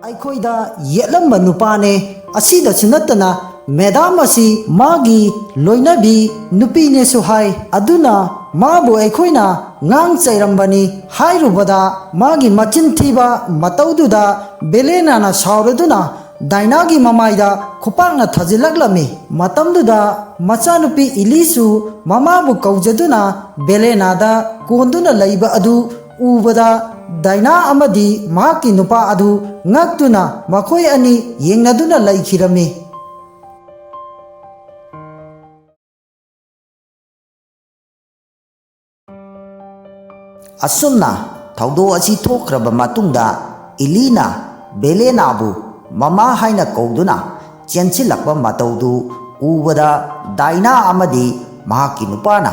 ꯑꯩꯈꯣꯏꯗ ꯌꯦꯠꯂꯝꯕ ꯅꯨꯄꯥꯅꯦ ꯑꯁꯤꯗꯁꯨ ꯅꯠꯇꯅ ꯃꯦꯗꯥꯝ ꯑꯁꯤ ꯃꯥꯒꯤ ꯂꯣꯏꯅꯕꯤ ꯅꯨꯄꯤꯅꯦꯁꯨ ꯍꯥꯏ ꯑꯗꯨꯅ ꯃꯥꯕꯨ ꯑꯩꯈꯣꯏꯅ ꯉꯥꯡ ꯆꯩꯔꯝꯕꯅꯤ ꯍꯥꯏꯔꯨꯕꯗ ꯃꯥꯒꯤ ꯃꯆꯤꯟ ꯊꯤꯕ ꯃꯇꯧꯗꯨꯗ ꯕꯦꯂꯦꯅꯥꯅ ꯁꯥꯎꯔꯗꯨꯅ ꯗꯥꯏꯅꯥꯒꯤ ꯃꯃꯥꯏꯗ ꯈꯨꯄꯥꯛꯅ ꯊꯥꯖꯤꯜꯂꯛꯂꯝꯃꯤ ꯃꯇꯝꯗꯨꯗ ꯃꯆꯥꯅꯨꯄꯤ ꯏꯂꯤꯁꯨ ꯃꯃꯥꯕꯨ ꯀꯧꯖꯗꯨꯅ ꯕꯦꯂꯦꯅꯥꯗ ꯀꯣꯟꯗꯨꯅ ꯂꯩꯕ ꯑꯗꯨ ꯎꯕꯗ ꯗꯥꯏꯅꯥ ꯑꯃꯗꯤ ꯃꯍꯥꯛꯀꯤ ꯅꯨꯄꯥ ꯑꯗꯨ ꯉꯛꯇꯨꯅ ꯃꯈꯣꯏ ꯑꯅꯤ ꯌꯦꯡꯅꯗꯨꯅ ꯂꯩꯈꯤꯔꯝꯃꯤ ꯑꯁꯨꯝꯅ ꯊꯧꯗꯣꯛ ꯑꯁꯤ ꯊꯣꯛꯈ꯭ꯔꯕ ꯃꯇꯨꯡꯗ ꯏꯂꯤꯅ ꯕꯦꯂꯦꯅꯥꯕꯨ ꯃꯃꯥ ꯍꯥꯏꯅ ꯀꯧꯗꯨꯅ ꯆꯦꯟꯁꯤꯜꯂꯛꯄ ꯃꯇꯧꯗꯨ ꯎꯕꯗ ꯗꯥꯏꯅꯥ ꯑꯃꯗꯤ ꯃꯍꯥꯛꯀꯤ ꯅꯨꯄꯥꯅ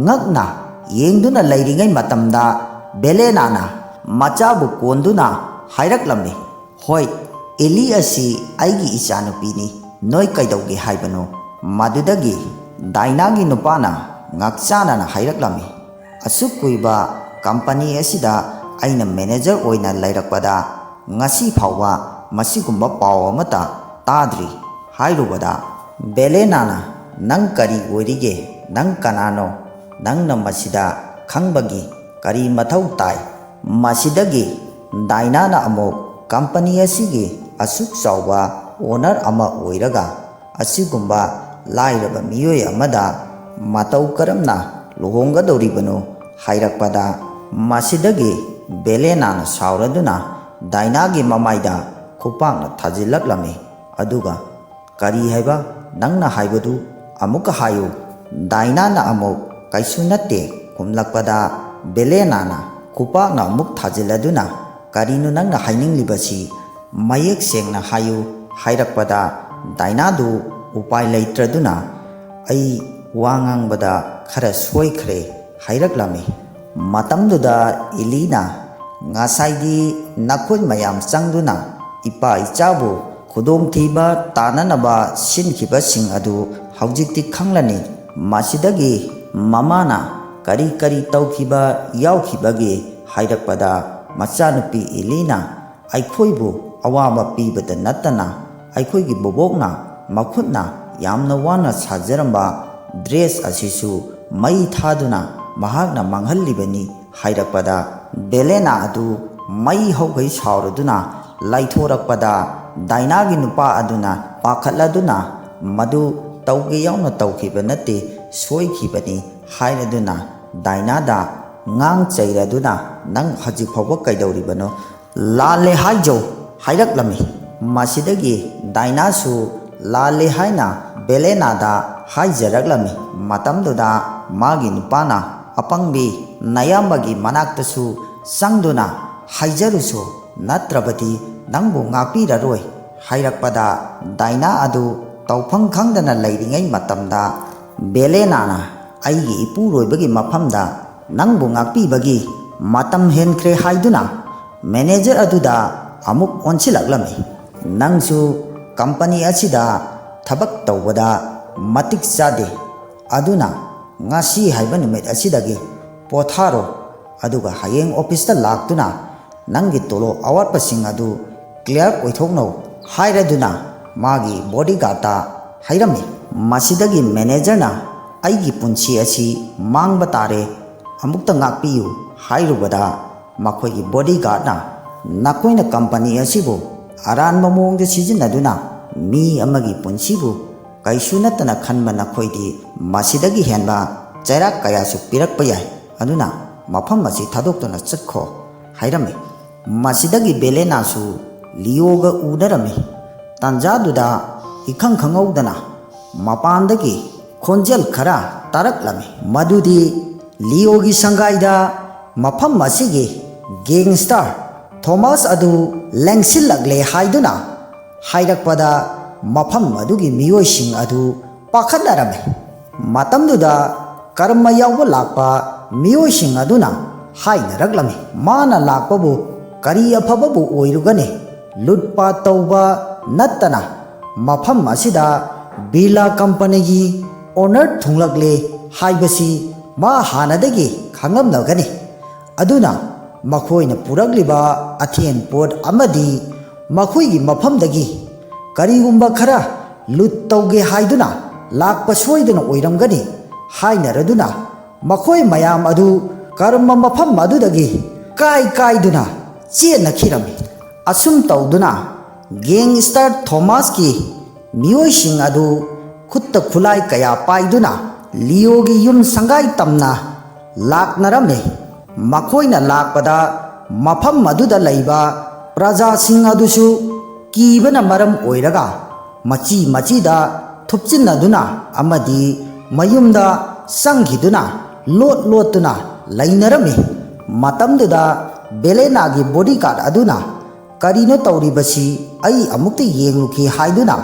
ꯉꯛꯅ ꯌꯦꯡꯗꯨꯅ ꯂꯩꯔꯤꯉꯩ ꯃꯇꯝꯗ ꯕꯦꯂꯦꯅꯥꯅ ꯃꯆꯥꯕꯨ ꯀꯣꯟꯗꯨꯅ ꯍꯥꯏꯔꯛꯂꯝꯃꯤ ꯍꯣꯏ ꯑꯦꯂꯤ ꯑꯁꯤ ꯑꯩꯒꯤ ꯏꯆꯥꯅꯨꯄꯤꯅꯤ ꯅꯣꯏ ꯀꯩꯗꯧꯒꯦ ꯍꯥꯏꯕꯅꯣ ꯃꯗꯨꯗꯒꯤ ꯗꯥꯏꯅꯥꯒꯤ ꯅꯨꯄꯥꯅ ꯉꯥꯛꯆꯥꯅꯅ ꯍꯥꯏꯔꯛꯂꯝꯃꯤ ꯑꯁꯨꯛ ꯀꯨꯏꯕ ꯀꯝꯄꯅꯤ ꯑꯁꯤꯗ ꯑꯩꯅ ꯃꯦꯅꯦꯖꯔ ꯑꯣꯏꯅ ꯂꯩꯔꯛꯄꯗ ꯉꯁꯤ ꯐꯥꯎꯕ ꯃꯁꯤꯒꯨꯝꯕ ꯄꯥꯎ ꯑꯃꯠꯇ ꯇꯥꯗ꯭ꯔꯤ ꯍꯥꯏꯔꯨꯕꯗ ꯕꯦꯂꯦꯅꯥꯅ ꯅꯪ ꯀꯔꯤ ꯑꯣꯏꯔꯤꯒꯦ ꯅꯪ ꯀꯅꯥꯅꯣ ꯅꯪꯅ ꯃꯁꯤꯗ ꯈꯪꯕꯒꯤ ꯀꯔꯤ ꯃꯊꯧ ꯇꯥꯏ ꯃꯁꯤꯗꯒꯤ ꯗꯥꯏꯅꯥꯅ ꯑꯃꯨꯛ ꯀꯝꯄꯅꯤ ꯑꯁꯤꯒꯤ ꯑꯁꯨꯛ ꯆꯥꯎꯕ ꯑꯣꯅꯔ ꯑꯃ ꯑꯣꯏꯔꯒ ꯑꯁꯤꯒꯨꯝꯕ ꯂꯥꯏꯔꯕ ꯃꯤꯑꯣꯏ ꯑꯃꯗ ꯃꯇꯧ ꯀꯔꯝꯅ ꯂꯨꯍꯣꯡꯒꯗꯧꯔꯤꯕꯅꯣ ꯍꯥꯏꯔꯛꯄꯗ ꯃꯁꯤꯗꯒꯤ ꯕꯦꯂꯦꯅꯥꯅ ꯁꯥꯎꯔꯗꯨꯅ ꯗꯥꯏꯅꯥꯒꯤ ꯃꯃꯥꯏꯗ ꯈꯨꯄꯥꯛꯅ ꯊꯥꯖꯤꯜꯂꯛꯂꯝꯃꯤ ꯑꯗꯨꯒ ꯀꯔꯤ ꯍꯥꯏꯕ ꯅꯪꯅ ꯍꯥꯏꯕꯗꯨ ꯑꯃꯨꯛꯀ ꯍꯥꯏꯌꯨ ꯗꯥꯏꯅꯥꯅ ꯑꯃꯨꯛ ꯀꯩꯁꯨ ꯅꯠꯇꯦ ꯈꯨꯝꯂꯛꯄꯗ ꯕꯦꯂꯦꯅꯥꯅ ꯈꯨꯄꯥꯛꯅ ꯑꯃꯨꯛ ꯊꯥꯖꯤꯜꯂꯗꯨꯅ ꯀꯔꯤꯅꯣ ꯅꯪꯅ ꯍꯥꯏꯅꯤꯡꯂꯤꯕꯁꯤ ꯃꯌꯦꯛ ꯁꯦꯡꯅ ꯍꯥꯏꯌꯨ ꯍꯥꯏꯔꯛꯄꯗ ꯗꯥꯏꯅꯥꯗꯨ ꯎꯄꯥꯏ ꯂꯩꯇ꯭ꯔꯗꯨꯅ ꯑꯩ ꯋꯥ ꯉꯥꯡꯕꯗ ꯈꯔ ꯁꯣꯏꯈ꯭ꯔꯦ ꯍꯥꯏꯔꯛꯂꯝꯃꯤ ꯃꯇꯝꯗꯨꯗ ꯏꯂꯤꯅ ꯉꯁꯥꯏꯗꯤ ꯅꯈꯣꯏ ꯃꯌꯥꯝ ꯆꯪꯗꯨꯅ ꯏꯄꯥ ꯏꯆꯥꯕꯨ ꯈꯨꯗꯣꯡꯊꯤꯕ ꯇꯥꯅꯅꯕ ꯁꯤꯟꯈꯤꯕꯁꯤꯡ ꯑꯗꯨ ꯍꯧꯖꯤꯛꯇꯤ ꯈꯪꯂꯅꯤ ꯃꯁꯤꯗꯒꯤ ꯃꯃꯥꯅ ꯀꯔꯤ ꯀꯔꯤ ꯇꯧꯈꯤꯕ ꯌꯥꯎꯈꯤꯕꯒꯦ ꯍꯥꯏꯔꯛꯄꯗ ꯃꯆꯥꯅꯨꯄꯤ ꯏꯂꯤꯅ ꯑꯩꯈꯣꯏꯕꯨ ꯑꯋꯥꯕ ꯄꯤꯕꯇ ꯅꯠꯇꯅ ꯑꯩꯈꯣꯏꯒꯤ ꯕꯣꯕꯣꯛꯅ ꯃꯈꯨꯠꯅ ꯌꯥꯝꯅ ꯋꯥꯅ ꯁꯥꯖꯔꯝꯕ ꯗ꯭ꯔꯦꯁ ꯑꯁꯤꯁꯨ ꯃꯩ ꯊꯥꯗꯨꯅ ꯃꯍꯥꯛꯅ ꯃꯥꯡꯍꯜꯂꯤꯕꯅꯤ ꯍꯥꯏꯔꯛꯄꯗ ꯕꯦꯂꯦꯅꯥ ꯑꯗꯨ ꯃꯩ ꯍꯧꯒꯩ ꯁꯥꯎꯔꯗꯨꯅ ꯂꯩꯊꯣꯔꯛꯄꯗ ꯗꯥꯏꯅꯥꯒꯤ ꯅꯨꯄꯥ ꯑꯗꯨꯅ ꯄꯥꯈꯠꯂꯗꯨꯅ ꯃꯗꯨ ꯇꯧꯒꯦ ꯌꯥꯎꯅ ꯇꯧꯈꯤꯕ ꯅꯠꯇꯦ ꯁꯣꯏꯈꯤꯕꯅꯤ ꯍꯥꯏꯔꯗꯨꯅ ꯗꯥꯏꯅꯥꯗ ꯉꯥꯡ ꯆꯩꯔꯗꯨꯅ ꯅꯪ ꯍꯧꯖꯤꯛ ꯐꯥꯎꯕ ꯀꯩꯗꯧꯔꯤꯕꯅꯣ ꯂꯥꯜꯂꯦ ꯍꯥꯏꯖꯧ ꯍꯥꯏꯔꯛꯂꯝꯃꯤ ꯃꯁꯤꯗꯒꯤ ꯗꯥꯏꯅꯥꯁꯨ ꯂꯥꯜꯂꯦ ꯍꯥꯏꯅ ꯕꯦꯂꯦꯅꯥꯗ ꯍꯥꯏꯖꯔꯛꯂꯝꯃꯤ ꯃꯇꯝꯗꯨꯗ ꯃꯥꯒꯤ ꯅꯨꯄꯥꯅ ꯑꯄꯪꯕꯤ ꯅꯌꯥꯝꯕꯒꯤ ꯃꯅꯥꯛꯇꯁꯨ ꯆꯪꯗꯨꯅ ꯍꯥꯏꯖꯔꯨꯁꯨ ꯅꯠꯇ꯭ꯔꯕꯗꯤ ꯅꯪꯕꯨ ꯉꯥꯛꯄꯤꯔꯔꯣꯏ ꯍꯥꯏꯔꯛꯄꯗ ꯗꯥꯏꯅꯥ ꯑꯗꯨ ꯇꯧꯐꯝ ꯈꯪꯗꯅ ꯂꯩꯔꯤꯉꯩ ꯃꯇꯝꯗ ꯕꯦꯂꯦꯅꯥꯅ ꯑꯩꯒꯤ ꯏꯄꯨꯔꯣꯏꯕꯒꯤ ꯃꯐꯝꯗ ꯅꯪꯕꯨ ꯉꯥꯛꯄꯤꯕꯒꯤ ꯃꯇꯝ ꯍꯦꯟꯈ꯭ꯔꯦ ꯍꯥꯏꯗꯨꯅ ꯃꯦꯅꯦꯖꯔ ꯑꯗꯨꯗ ꯑꯃꯨꯛ ꯑꯣꯟꯁꯤꯜꯂꯛꯂꯝꯃꯤ ꯅꯪꯁꯨ ꯀꯝꯄꯅꯤ ꯑꯁꯤꯗ ꯊꯕꯛ ꯇꯧꯕꯗ ꯃꯇꯤꯛ ꯆꯥꯗꯦ ꯑꯗꯨꯅ ꯉꯁꯤ ꯍꯥꯏꯕ ꯅꯨꯃꯤꯠ ꯑꯁꯤꯗꯒꯤ ꯄꯣꯊꯥꯔꯣ ꯑꯗꯨꯒ ꯍꯌꯦꯡ ꯑꯣꯐꯤꯁꯇ ꯂꯥꯛꯇꯨꯅ ꯅꯪꯒꯤ ꯇꯣꯂꯣꯞ ꯑꯋꯥꯠꯄꯁꯤꯡ ꯑꯗꯨ ꯀ꯭ꯂꯤꯌꯥꯔ ꯑꯣꯏꯊꯣꯛꯅꯧ ꯍꯥꯏꯔꯗꯨꯅ ꯃꯥꯒꯤ ꯕꯣꯗꯤꯒꯥꯔꯗꯇ ꯍꯥꯏꯔꯝꯃꯤ ꯃꯁꯤꯗꯒꯤ ꯃꯦꯅꯦꯖꯔꯅ ꯑꯩꯒꯤ ꯄꯨꯟꯁꯤ ꯑꯁꯤ ꯃꯥꯡꯕ ꯇꯥꯔꯦ ꯑꯃꯨꯛꯇ ꯉꯥꯛꯄꯤꯌꯨ ꯍꯥꯏꯔꯨꯕꯗ ꯃꯈꯣꯏꯒꯤ ꯕꯣꯗꯤꯒꯥꯔꯗꯅ ꯅꯈꯣꯏꯅ ꯀꯝꯄꯅꯤ ꯑꯁꯤꯕꯨ ꯑꯔꯥꯟꯕ ꯃꯑꯣꯡꯗ ꯁꯤꯖꯤꯟꯅꯗꯨꯅ ꯃꯤ ꯑꯃꯒꯤ ꯄꯨꯟꯁꯤꯕꯨ ꯀꯩꯁꯨ ꯅꯠꯇꯅ ꯈꯟꯕ ꯅꯈꯣꯏꯗꯤ ꯃꯁꯤꯗꯒꯤ ꯍꯦꯟꯕ ꯆꯩꯔꯥꯛ ꯀꯌꯥꯁꯨ ꯄꯤꯔꯛꯄ ꯌꯥꯏ ꯑꯗꯨꯅ ꯃꯐꯝ ꯑꯁꯤ ꯊꯥꯗꯣꯛꯇꯨꯅ ꯆꯠꯈꯣ ꯍꯥꯏꯔꯝꯃꯤ ꯃꯁꯤꯗꯒꯤ ꯕꯦꯂꯦꯅꯥꯁꯨ ꯂꯤꯌꯣꯒ ꯎꯅꯔꯝꯃꯤ ꯇꯥꯟꯖꯥꯗꯨꯗ ꯏꯈꯪ ꯈꯪꯍꯧꯗꯅ ꯃꯄꯥꯟꯗꯒꯤ ꯈꯣꯟꯖꯦꯜ ꯈꯔ ꯇꯥꯔꯛꯂꯝꯃꯤ ꯃꯗꯨꯗꯤ ꯂꯤꯌꯣꯒꯤ ꯁꯪꯒꯥꯏꯗ ꯃꯐꯝ ꯑꯁꯤꯒꯤ ꯒꯦꯡꯁꯇꯔ ꯊꯣꯃꯥꯁ ꯑꯗꯨ ꯂꯦꯡꯁꯤꯜꯂꯛꯂꯦ ꯍꯥꯏꯗꯨꯅ ꯍꯥꯏꯔꯛꯄꯗ ꯃꯐꯝ ꯑꯗꯨꯒꯤ ꯃꯤꯑꯣꯏꯁꯤꯡ ꯑꯗꯨ ꯄꯥꯈꯠꯅꯔꯝꯃꯤ ꯃꯇꯝꯗꯨꯗ ꯀꯔꯃ ꯌꯥꯎꯕ ꯂꯥꯛꯄ ꯃꯤꯑꯣꯏꯁꯤꯡ ꯑꯗꯨꯅ ꯍꯥꯏꯅꯔꯛꯂꯝꯃꯤ ꯃꯥꯅ ꯂꯥꯛꯄꯕꯨ ꯀꯔꯤ ꯑꯐꯕꯕꯨ ꯑꯣꯏꯔꯨꯒꯅꯤ ꯂꯨꯠꯄꯥꯠ ꯇꯧꯕ ꯅꯠꯇꯅ ꯃꯐꯝ ꯑꯁꯤꯗ ꯕꯤꯔꯂꯥ ꯀꯝꯄꯅꯤꯒꯤ ꯑꯣꯅꯔ ꯊꯨꯡꯂꯛꯂꯦ ꯍꯥꯏꯕꯁꯤ ꯃꯥ ꯍꯥꯟꯅꯗꯒꯤ ꯈꯪꯂꯝꯂꯒꯅꯤ ꯑꯗꯨꯅ ꯃꯈꯣꯏꯅ ꯄꯨꯔꯛꯂꯤꯕ ꯑꯊꯦꯟꯄꯣꯠ ꯑꯃꯗꯤ ꯃꯈꯣꯏꯒꯤ ꯃꯐꯝꯗꯒꯤ ꯀꯔꯤꯒꯨꯝꯕ ꯈꯔ ꯂꯨꯠ ꯇꯧꯒꯦ ꯍꯥꯏꯗꯨꯅ ꯂꯥꯛꯄ ꯁꯣꯏꯗꯅ ꯑꯣꯏꯔꯝꯒꯅꯤ ꯍꯥꯏꯅꯔꯗꯨꯅ ꯃꯈꯣꯏ ꯃꯌꯥꯝ ꯑꯗꯨ ꯀꯔꯝꯕ ꯃꯐꯝ ꯑꯗꯨꯗꯒꯤ ꯀꯥꯏꯗꯨꯅ ꯆꯦꯟꯅꯈꯤꯔꯝꯃꯤ꯫ ꯑꯁꯨꯝ ꯇꯧꯗꯨꯅ ꯒꯦꯡꯁꯇꯔ ꯊꯣꯃꯥꯁꯀꯤ ꯃꯤꯑꯣꯏꯁꯤꯡ ꯑꯗꯨ ꯈꯨꯠꯇ ꯈꯨꯠꯂꯥꯏ ꯀꯌꯥ ꯄꯥꯏꯗꯨꯅ ꯂꯤꯑꯣꯒꯤ ꯌꯨꯝ ꯁꯪꯒꯥꯏ ꯇꯝꯅ ꯂꯥꯛꯅꯔꯝꯃꯤ꯫ ꯃꯈꯣꯏꯅ ꯂꯥꯛꯄꯗ ꯃꯐꯝ ꯑꯗꯨꯗ ꯂꯩꯕ ꯄ꯭ꯔꯖꯥꯁꯤꯡ ꯑꯗꯨꯁꯨ ꯀꯤꯕꯅ ꯃꯔꯝ ꯑꯣꯏꯔꯒ ꯃꯆꯤꯗ ꯊꯨꯞꯆꯤꯟꯅꯗꯨꯅ ꯑꯃꯗꯤ ꯃꯌꯨꯝꯗ ꯆꯪꯈꯤꯗꯨꯅ ꯂꯣꯠꯇꯨꯅ ꯂꯩꯅꯔꯝꯃꯤ꯫ ꯃꯇꯝꯗꯨꯗ ꯕꯦꯂꯦꯅꯥꯒꯤ ꯕꯣꯗꯤꯒꯥꯔꯗ ꯑꯗꯨꯅ ꯀꯔꯤꯅꯣ ꯇꯧꯔꯤꯕꯁꯤ ꯑꯩ ꯑꯃꯨꯛꯇ ꯌꯦꯡꯂꯨꯈꯤ ꯍꯥꯏꯗꯨꯅ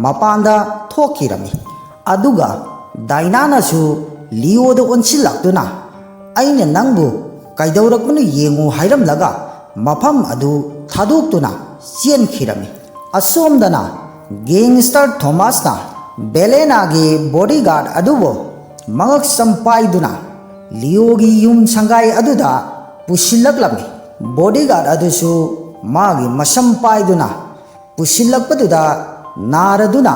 ꯃꯄꯥꯟꯗ ꯊꯣꯛꯈꯤꯔꯝꯃꯤ꯫ ꯑꯗꯨꯒ ꯗꯥꯏꯅꯥꯅꯁꯨ ꯂꯤꯑꯣꯗ ꯑꯣꯟꯁꯤꯜꯂꯛꯇꯨꯅ ꯑꯩꯅ ꯅꯪꯕꯨ ꯀꯩꯗꯧꯔꯛꯄꯅꯣ ꯌꯦꯡꯉꯨ ꯍꯥꯏꯔꯝꯂꯒ ꯃꯐꯝ ꯑꯗꯨ ꯊꯥꯗꯣꯛꯇꯨꯅ ꯆꯦꯟꯈꯤꯔꯝꯃꯤ꯫ ꯑꯁꯣꯝꯗꯅ ꯒꯦꯡꯁꯇꯔ ꯊꯣꯃꯥꯁꯅ ꯕꯦꯂꯦꯅꯥꯒꯤ ꯕꯣꯗꯤꯒꯥꯔꯗ ꯑꯗꯨꯕꯨ ꯃꯉꯛꯁꯝ ꯄꯥꯏꯗꯨꯅ ꯂꯤꯑꯣꯒꯤ ꯌꯨꯝ ꯁꯪꯒꯥꯏ ꯑꯗꯨꯗ ꯄꯨꯁꯤꯜꯂꯛꯂꯝꯃꯤ꯫ ꯕꯣꯗꯤꯒꯥꯔꯗ ꯑꯗꯨꯁꯨ ꯃꯥꯒꯤ ꯃꯁꯝ ꯄꯥꯏꯗꯨꯅ ꯄꯨꯁꯤꯜꯂꯛꯄꯗꯨꯗ ꯅꯥꯔꯗꯨꯅ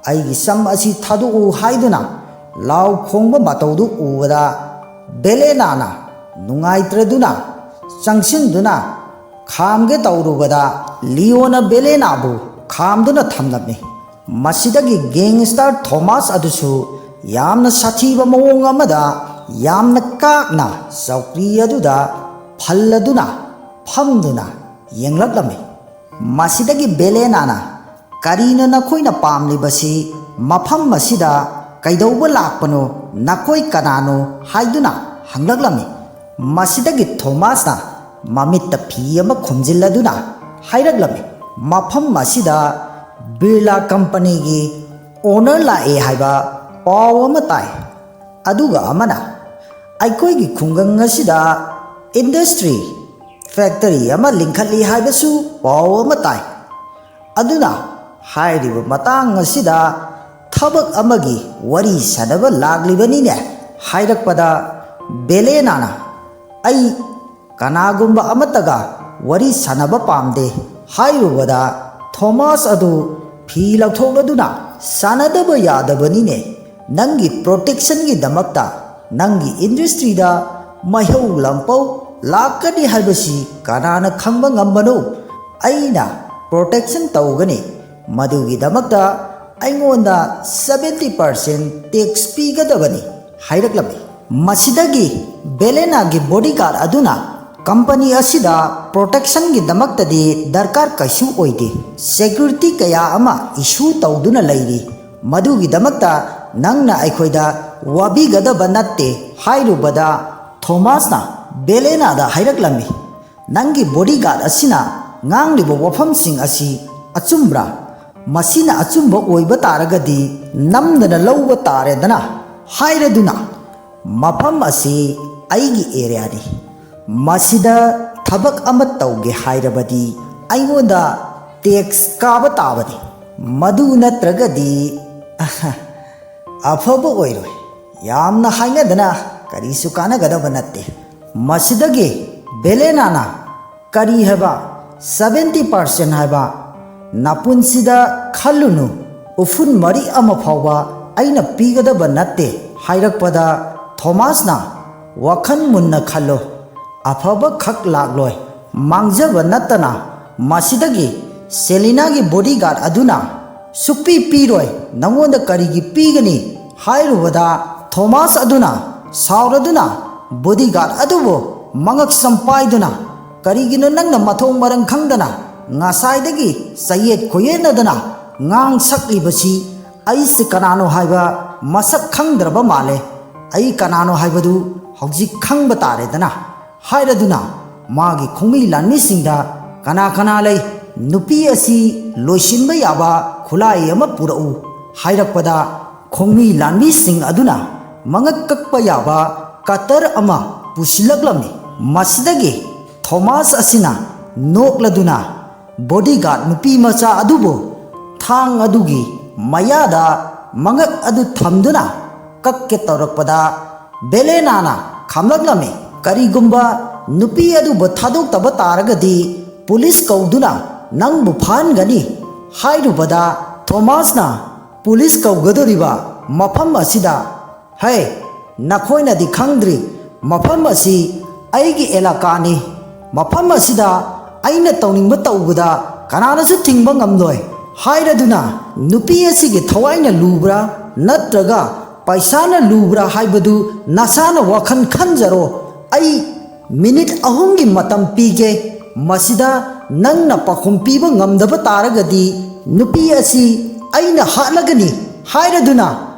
ꯑꯩꯒꯤ ꯁꯝ ꯑꯁꯤ ꯊꯥꯗꯣꯛꯎ ꯍꯥꯏꯗꯨꯅ ꯂꯥꯎ ꯈꯣꯡꯕ ꯃꯇꯧꯗꯨ ꯎꯕꯗ ꯕꯦꯂꯦꯅꯥꯅ ꯅꯨꯡꯉꯥꯏꯇ꯭ꯔꯗꯨꯅ ꯆꯪꯁꯤꯟꯗꯨꯅ ꯈꯥꯝꯒꯦ ꯇꯧꯔꯨꯕꯗ ꯂꯤꯑꯣꯅ ꯕꯦꯂꯦꯅꯥꯕꯨ ꯈꯥꯝꯗꯨꯅ ꯊꯝꯂꯝꯃꯤ꯫ ꯃꯁꯤꯗꯒꯤ ꯒꯦꯡꯁꯇꯔ ꯊꯣꯃꯥꯁ ꯑꯗꯨꯁꯨ ꯌꯥꯝꯅ ꯁꯥꯊꯤꯕ ꯃꯑꯣꯡ ꯑꯃꯗ ꯌꯥꯝꯅ ꯀꯥꯛꯅ ꯆꯧꯀ꯭ꯔꯤ ꯑꯗꯨꯗ ꯐꯜꯂꯗꯨꯅ ꯐꯝꯗꯨꯅ ꯌꯦꯡꯂꯛꯂꯝꯃꯤ꯫ ꯃꯁꯤꯗꯒꯤ ꯕꯦꯂꯦꯅꯥꯅ ꯀꯔꯤꯅꯣ ꯅꯈꯣꯏꯅ ꯄꯥꯝꯂꯤꯕꯁꯤ? ꯃꯐꯝ ꯑꯁꯤꯗ ꯀꯩꯗꯧꯕ ꯂꯥꯛꯄꯅꯣ? ꯅꯈꯣꯏ ꯀꯅꯥꯅꯣ? ꯍꯥꯏꯗꯨꯅ ꯍꯪꯂꯛꯂꯝꯃꯤ꯫ ꯃꯁꯤꯗꯒꯤ ꯊꯣꯃꯥꯁꯅ ꯃꯃꯤꯠꯇ ꯐꯤ ꯑꯃ ꯈꯨꯝꯖꯤꯜꯂꯗꯨꯅ ꯍꯥꯏꯔꯛꯂꯝꯃꯤ, ꯃꯐꯝ ꯑꯁꯤꯗ ꯕꯤꯔꯂꯥ ꯀꯝꯄꯅꯤꯒꯤ ꯑꯣꯅꯔ ꯂꯥꯛꯑꯦ ꯍꯥꯏꯕ ꯄꯥꯎ ꯑꯃ ꯇꯥꯏ꯫ ꯑꯗꯨꯒ ꯑꯃꯅ ꯑꯩꯈꯣꯏꯒꯤ ꯈꯨꯡꯒꯪ ꯑꯁꯤꯗ ꯏꯟꯗꯁꯇ꯭ꯔꯤ ꯐꯦꯛꯇꯔꯤ ꯑꯃ ꯂꯤꯡꯈꯠꯂꯤ ꯍꯥꯏꯕꯁꯨ ꯄꯥꯎ ꯑꯃ ꯇꯥꯏ꯫ ꯑꯗꯨꯅ ꯍꯥꯏꯔꯤꯕ ꯃꯇꯥꯡ ꯑꯁꯤꯗ ꯊꯕꯛ ꯑꯃꯒꯤ ꯋꯥꯔꯤ ꯁꯥꯟꯅꯕ ꯂꯥꯛꯂꯤꯕꯅꯤꯅꯦ ꯍꯥꯏꯔꯛꯄꯗ ꯕꯦꯂꯦꯅꯥꯅ ꯑꯩ ꯀꯅꯥꯒꯨꯝꯕ ꯑꯃꯠꯇꯒ ꯋꯥꯔꯤ ꯁꯥꯟꯅꯕ ꯄꯥꯝꯗꯦ ꯍꯥꯏꯔꯨꯕꯗ ꯊꯣꯃꯥꯁ ꯑꯗꯨ ꯐꯤ ꯂꯧꯊꯣꯛꯂꯗꯨꯅ ꯁꯥꯟꯅꯗꯕ ꯌꯥꯗꯕꯅꯤꯅꯦ, ꯅꯪꯒꯤ ꯄ꯭ꯔꯣꯇꯦꯛꯁꯟꯒꯤꯗꯃꯛꯇ ꯅꯪꯒꯤ ꯏꯟꯗꯁꯇ꯭ꯔꯤꯗ ꯃꯩꯍꯧ ꯂꯥꯡꯄꯧ ꯂꯥꯛꯀꯅꯤ ꯍꯥꯏꯕꯁꯤ ꯀꯅꯥꯅ ꯈꯪꯕ ꯉꯝꯕꯅꯣ? ꯑꯩꯅ ꯄ꯭ꯔꯣꯇꯦꯛꯁꯟ ꯇꯧꯒꯅꯤ, ꯃꯗꯨꯒꯤꯗꯃꯛꯇ ꯑꯩꯉꯣꯟꯗ 70% ꯇꯦꯛꯁ ꯄꯤꯒꯗꯕꯅꯤ ꯍꯥꯏꯔꯛꯂꯝꯃꯤ꯫ ꯃꯁꯤꯗꯒꯤ ꯕꯦꯂꯦꯅꯥꯒꯤ ꯕꯣꯗꯤꯒꯥꯔꯗ ꯑꯗꯨꯅ ꯀꯝꯄꯅꯤ ꯑꯁꯤꯗ ꯄ꯭ꯔꯣꯇꯦꯛꯁꯟꯒꯤꯗꯃꯛꯇꯗꯤ ꯗꯔꯀꯥꯔ ꯀꯩꯁꯨ ꯑꯣꯏꯗꯦ, ꯁꯦꯀ꯭ꯌꯨꯔꯤꯇꯤ ꯀꯌꯥ ꯑꯃ ꯏꯁꯨ ꯇꯧꯗꯨꯅ ꯂꯩꯔꯤ, ꯃꯗꯨꯒꯤꯗꯃꯛꯇ ꯅꯪꯅ ꯑꯩꯈꯣꯏꯗ ꯋꯥꯕꯤꯒꯗꯕ ꯅꯠꯇꯦ ꯍꯥꯏꯔꯨꯕꯗ ꯊꯣꯃꯥꯁꯅ ꯕꯦꯂꯦꯅꯥꯗ ꯍꯥꯏꯔꯛꯂꯝꯃꯤ, ꯅꯪꯒꯤ ꯕꯣꯗꯤꯒꯥꯔꯗ ꯑꯁꯤꯅ ꯉꯥꯡꯂꯤꯕ ꯋꯥꯐꯝꯁꯤꯡ ꯑꯁꯤ ꯑꯆꯨꯝꯕ꯭ꯔꯥ? ꯃꯁꯤꯅ ꯑꯆꯨꯝꯕ ꯑꯣꯏꯕ ꯇꯥꯔꯒꯗꯤ ꯅꯝꯗꯅ ꯂꯧꯕ ꯇꯥꯔꯦꯗꯅ ꯍꯥꯏꯔꯗꯨꯅ ꯃꯐꯝ ꯑꯁꯤ ꯑꯩꯒꯤ ꯑꯦꯔꯤꯌꯥꯅꯤ, ꯃꯁꯤꯗ ꯊꯕꯛ ꯑꯃ ꯇꯧꯒꯦ ꯍꯥꯏꯔꯕꯗꯤ ꯑꯩꯉꯣꯟꯗ ꯇꯦꯛꯁ ꯀꯥꯕ ꯇꯥꯕꯅꯤ, ꯃꯗꯨ ꯅꯠꯇ꯭ꯔꯒꯗꯤ ꯑꯐꯕ ꯑꯣꯏꯔꯣꯏ, ꯌꯥꯝꯅ ꯍꯥꯏꯅꯗꯅ ꯀꯔꯤꯁꯨ ꯀꯥꯟꯅꯒꯗꯕ ꯅꯠꯇꯦ꯫ ꯃꯁꯤꯗꯒꯤ ꯕꯦꯂꯦꯅꯥꯅ ꯀꯔꯤ ꯍꯥꯏꯕ 70% ꯍꯥꯏꯕ? ꯅꯄꯨꯟꯁꯤꯗ ꯈꯜꯂꯨꯅꯨ, ꯎꯐꯨꯟ ꯃꯔꯤ ꯑꯃ ꯐꯥꯎꯕ ꯑꯩꯅ ꯄꯤꯒꯗꯕ ꯅꯠꯇꯦ ꯍꯥꯏꯔꯛꯄꯗ ꯊꯣꯃꯥꯁꯅ ꯋꯥꯈꯜ ꯃꯨꯟꯅ ꯈꯜꯂꯣ, ꯑꯐꯕ ꯈꯛ ꯂꯥꯛꯂꯣꯏ, ꯃꯥꯡꯖꯕ ꯅꯠꯇꯅ ꯃꯁꯤꯗꯒꯤ ꯁꯦꯂꯤꯅꯥꯒꯤ ꯕꯣꯗꯤꯒꯥꯔꯗ ꯑꯗꯨꯅ ꯁꯨꯛꯄꯤ ꯄꯤꯔꯣꯏ, ꯅꯪꯉꯣꯟꯗ ꯀꯔꯤꯒꯤ ꯄꯤꯒꯅꯤ ꯍꯥꯏꯔꯨꯕꯗ ꯊꯣꯃꯥꯁ ꯑꯗꯨꯅ ꯁꯥꯎꯔꯗꯨꯅ ꯕꯣꯗꯤꯒꯥꯔꯗ ꯑꯗꯨꯕꯨ ꯃꯉꯛ ꯁꯝ ꯄꯥꯏꯗꯨꯅ ꯀꯔꯤꯒꯤꯅꯣ ꯅꯪꯅ ꯃꯊꯣꯡ ꯃꯔꯝ ꯈꯪꯗꯅ ꯉꯁꯥꯏꯗꯒꯤ ꯆꯌꯦꯠ ꯈꯣꯏꯌꯦꯠꯅꯗꯅ ꯉꯥꯡ ꯁꯛꯂꯤꯕꯁꯤ? ꯑꯩꯁꯤ ꯀꯅꯥꯅꯣ ꯍꯥꯏꯕ ꯃꯁꯛ ꯈꯪꯗ꯭ꯔꯕ ꯃꯥꯜꯂꯦ, ꯑꯩ ꯀꯅꯥꯅꯣ ꯍꯥꯏꯕꯗꯨ ꯍꯧꯖꯤꯛ ꯈꯪꯕ ꯇꯥꯔꯦꯗꯅ ꯍꯥꯏꯔꯗꯨꯅ ꯃꯥꯒꯤ ꯈꯣꯡꯃꯤ ꯂꯥꯟꯃꯤꯁꯤꯡꯗ ꯀꯅꯥ ꯀꯅꯥ ꯂꯩ, ꯅꯨꯄꯤ ꯑꯁꯤ ꯂꯣꯏꯁꯤꯟꯕ ꯌꯥꯕ ꯈꯨꯠꯂꯥꯏ ꯑꯃ ꯄꯨꯔꯛꯎ ꯍꯥꯏꯔꯛꯄꯗ ꯈꯣꯡꯃꯤ ꯂꯥꯟꯃꯤꯁꯤꯡ ꯑꯗꯨꯅ ꯃꯉꯛ ꯀꯛꯄ ꯌꯥꯕ ꯀꯇꯔ ꯑꯃ ꯄꯨꯁꯤꯜꯂꯛꯂꯝꯃꯤ꯫ ꯃꯁꯤꯗꯒꯤ ꯊꯣꯃꯥꯁ ꯑꯁꯤꯅ ꯅꯣꯛꯂꯗꯨꯅ ꯕꯣꯗꯤꯒꯥꯔꯗ ꯅꯨꯄꯤ ꯃꯆꯥ ꯑꯗꯨꯕꯨ ꯊꯥꯡ ꯑꯗꯨꯒꯤ ꯃꯌꯥꯗ ꯃꯉꯛ ꯑꯗꯨ ꯊꯝꯗꯨꯅ ꯀꯛꯀꯦ ꯇꯧꯔꯛꯄꯗ ꯕꯦꯂꯦꯅꯥꯅ ꯈꯝꯂꯛꯂꯝꯃꯤ, ꯀꯔꯤꯒꯨꯝꯕ ꯅꯨꯄꯤ ꯑꯗꯨꯕꯨ ꯊꯥꯗꯣꯛꯇꯕ ꯇꯥꯔꯒꯗꯤ ꯄꯨꯂꯤꯁ ꯀꯧꯗꯨꯅ ꯅꯪꯕꯨ ꯐꯥꯍꯟꯒꯅꯤ ꯍꯥꯏꯔꯨꯕꯗ ꯊꯣꯃꯥꯁꯅ ꯄꯨꯂꯤꯁ ꯀꯧꯒꯗꯧꯔꯤꯕ ꯃꯐꯝ ꯑꯁꯤꯗ ꯍꯦ ꯅꯈꯣꯏꯅꯗꯤ ꯈꯪꯗ꯭ꯔꯤ ꯃꯐꯝ ꯑꯁꯤ ꯑꯩꯒꯤ ꯑꯦꯂꯥꯀꯥꯅꯤ ꯃꯐꯝ ꯑꯁꯤꯗ ꯑꯩꯅ ꯇꯧꯅꯤꯡꯕ ꯇꯧꯕꯗ ꯀꯅꯥꯅꯁꯨ ꯊꯤꯡꯕ ꯉꯝꯂꯣꯏ ꯍꯥꯏꯔꯗꯨꯅ ꯅꯨꯄꯤ ꯑꯁꯤꯒꯤ ꯊꯋꯥꯏꯅ ꯂꯨꯕ꯭ꯔꯥ ꯅꯠꯇ꯭ꯔꯒ ꯄꯩꯁꯥꯅ ꯂꯨꯕ꯭ꯔꯥ ꯍꯥꯏꯕꯗꯨ ꯅꯁꯥꯅ ꯋꯥꯈꯜ ꯈꯟꯖꯔꯣ ꯑꯩ ꯃꯤꯅꯤꯠ 3ꯒꯤ ꯃꯇꯝ ꯄꯤꯒꯦ ꯃꯁꯤꯗ ꯅꯪꯅ ꯄꯥꯎꯈꯨꯝ ꯄꯤꯕ ꯉꯝꯗꯕ ꯇꯥꯔꯒꯗꯤ ꯅꯨꯄꯤ ꯑꯁꯤ ꯑꯩꯅ ꯍꯥꯠꯂꯒꯅꯤ ꯍꯥꯏꯔꯗꯨꯅ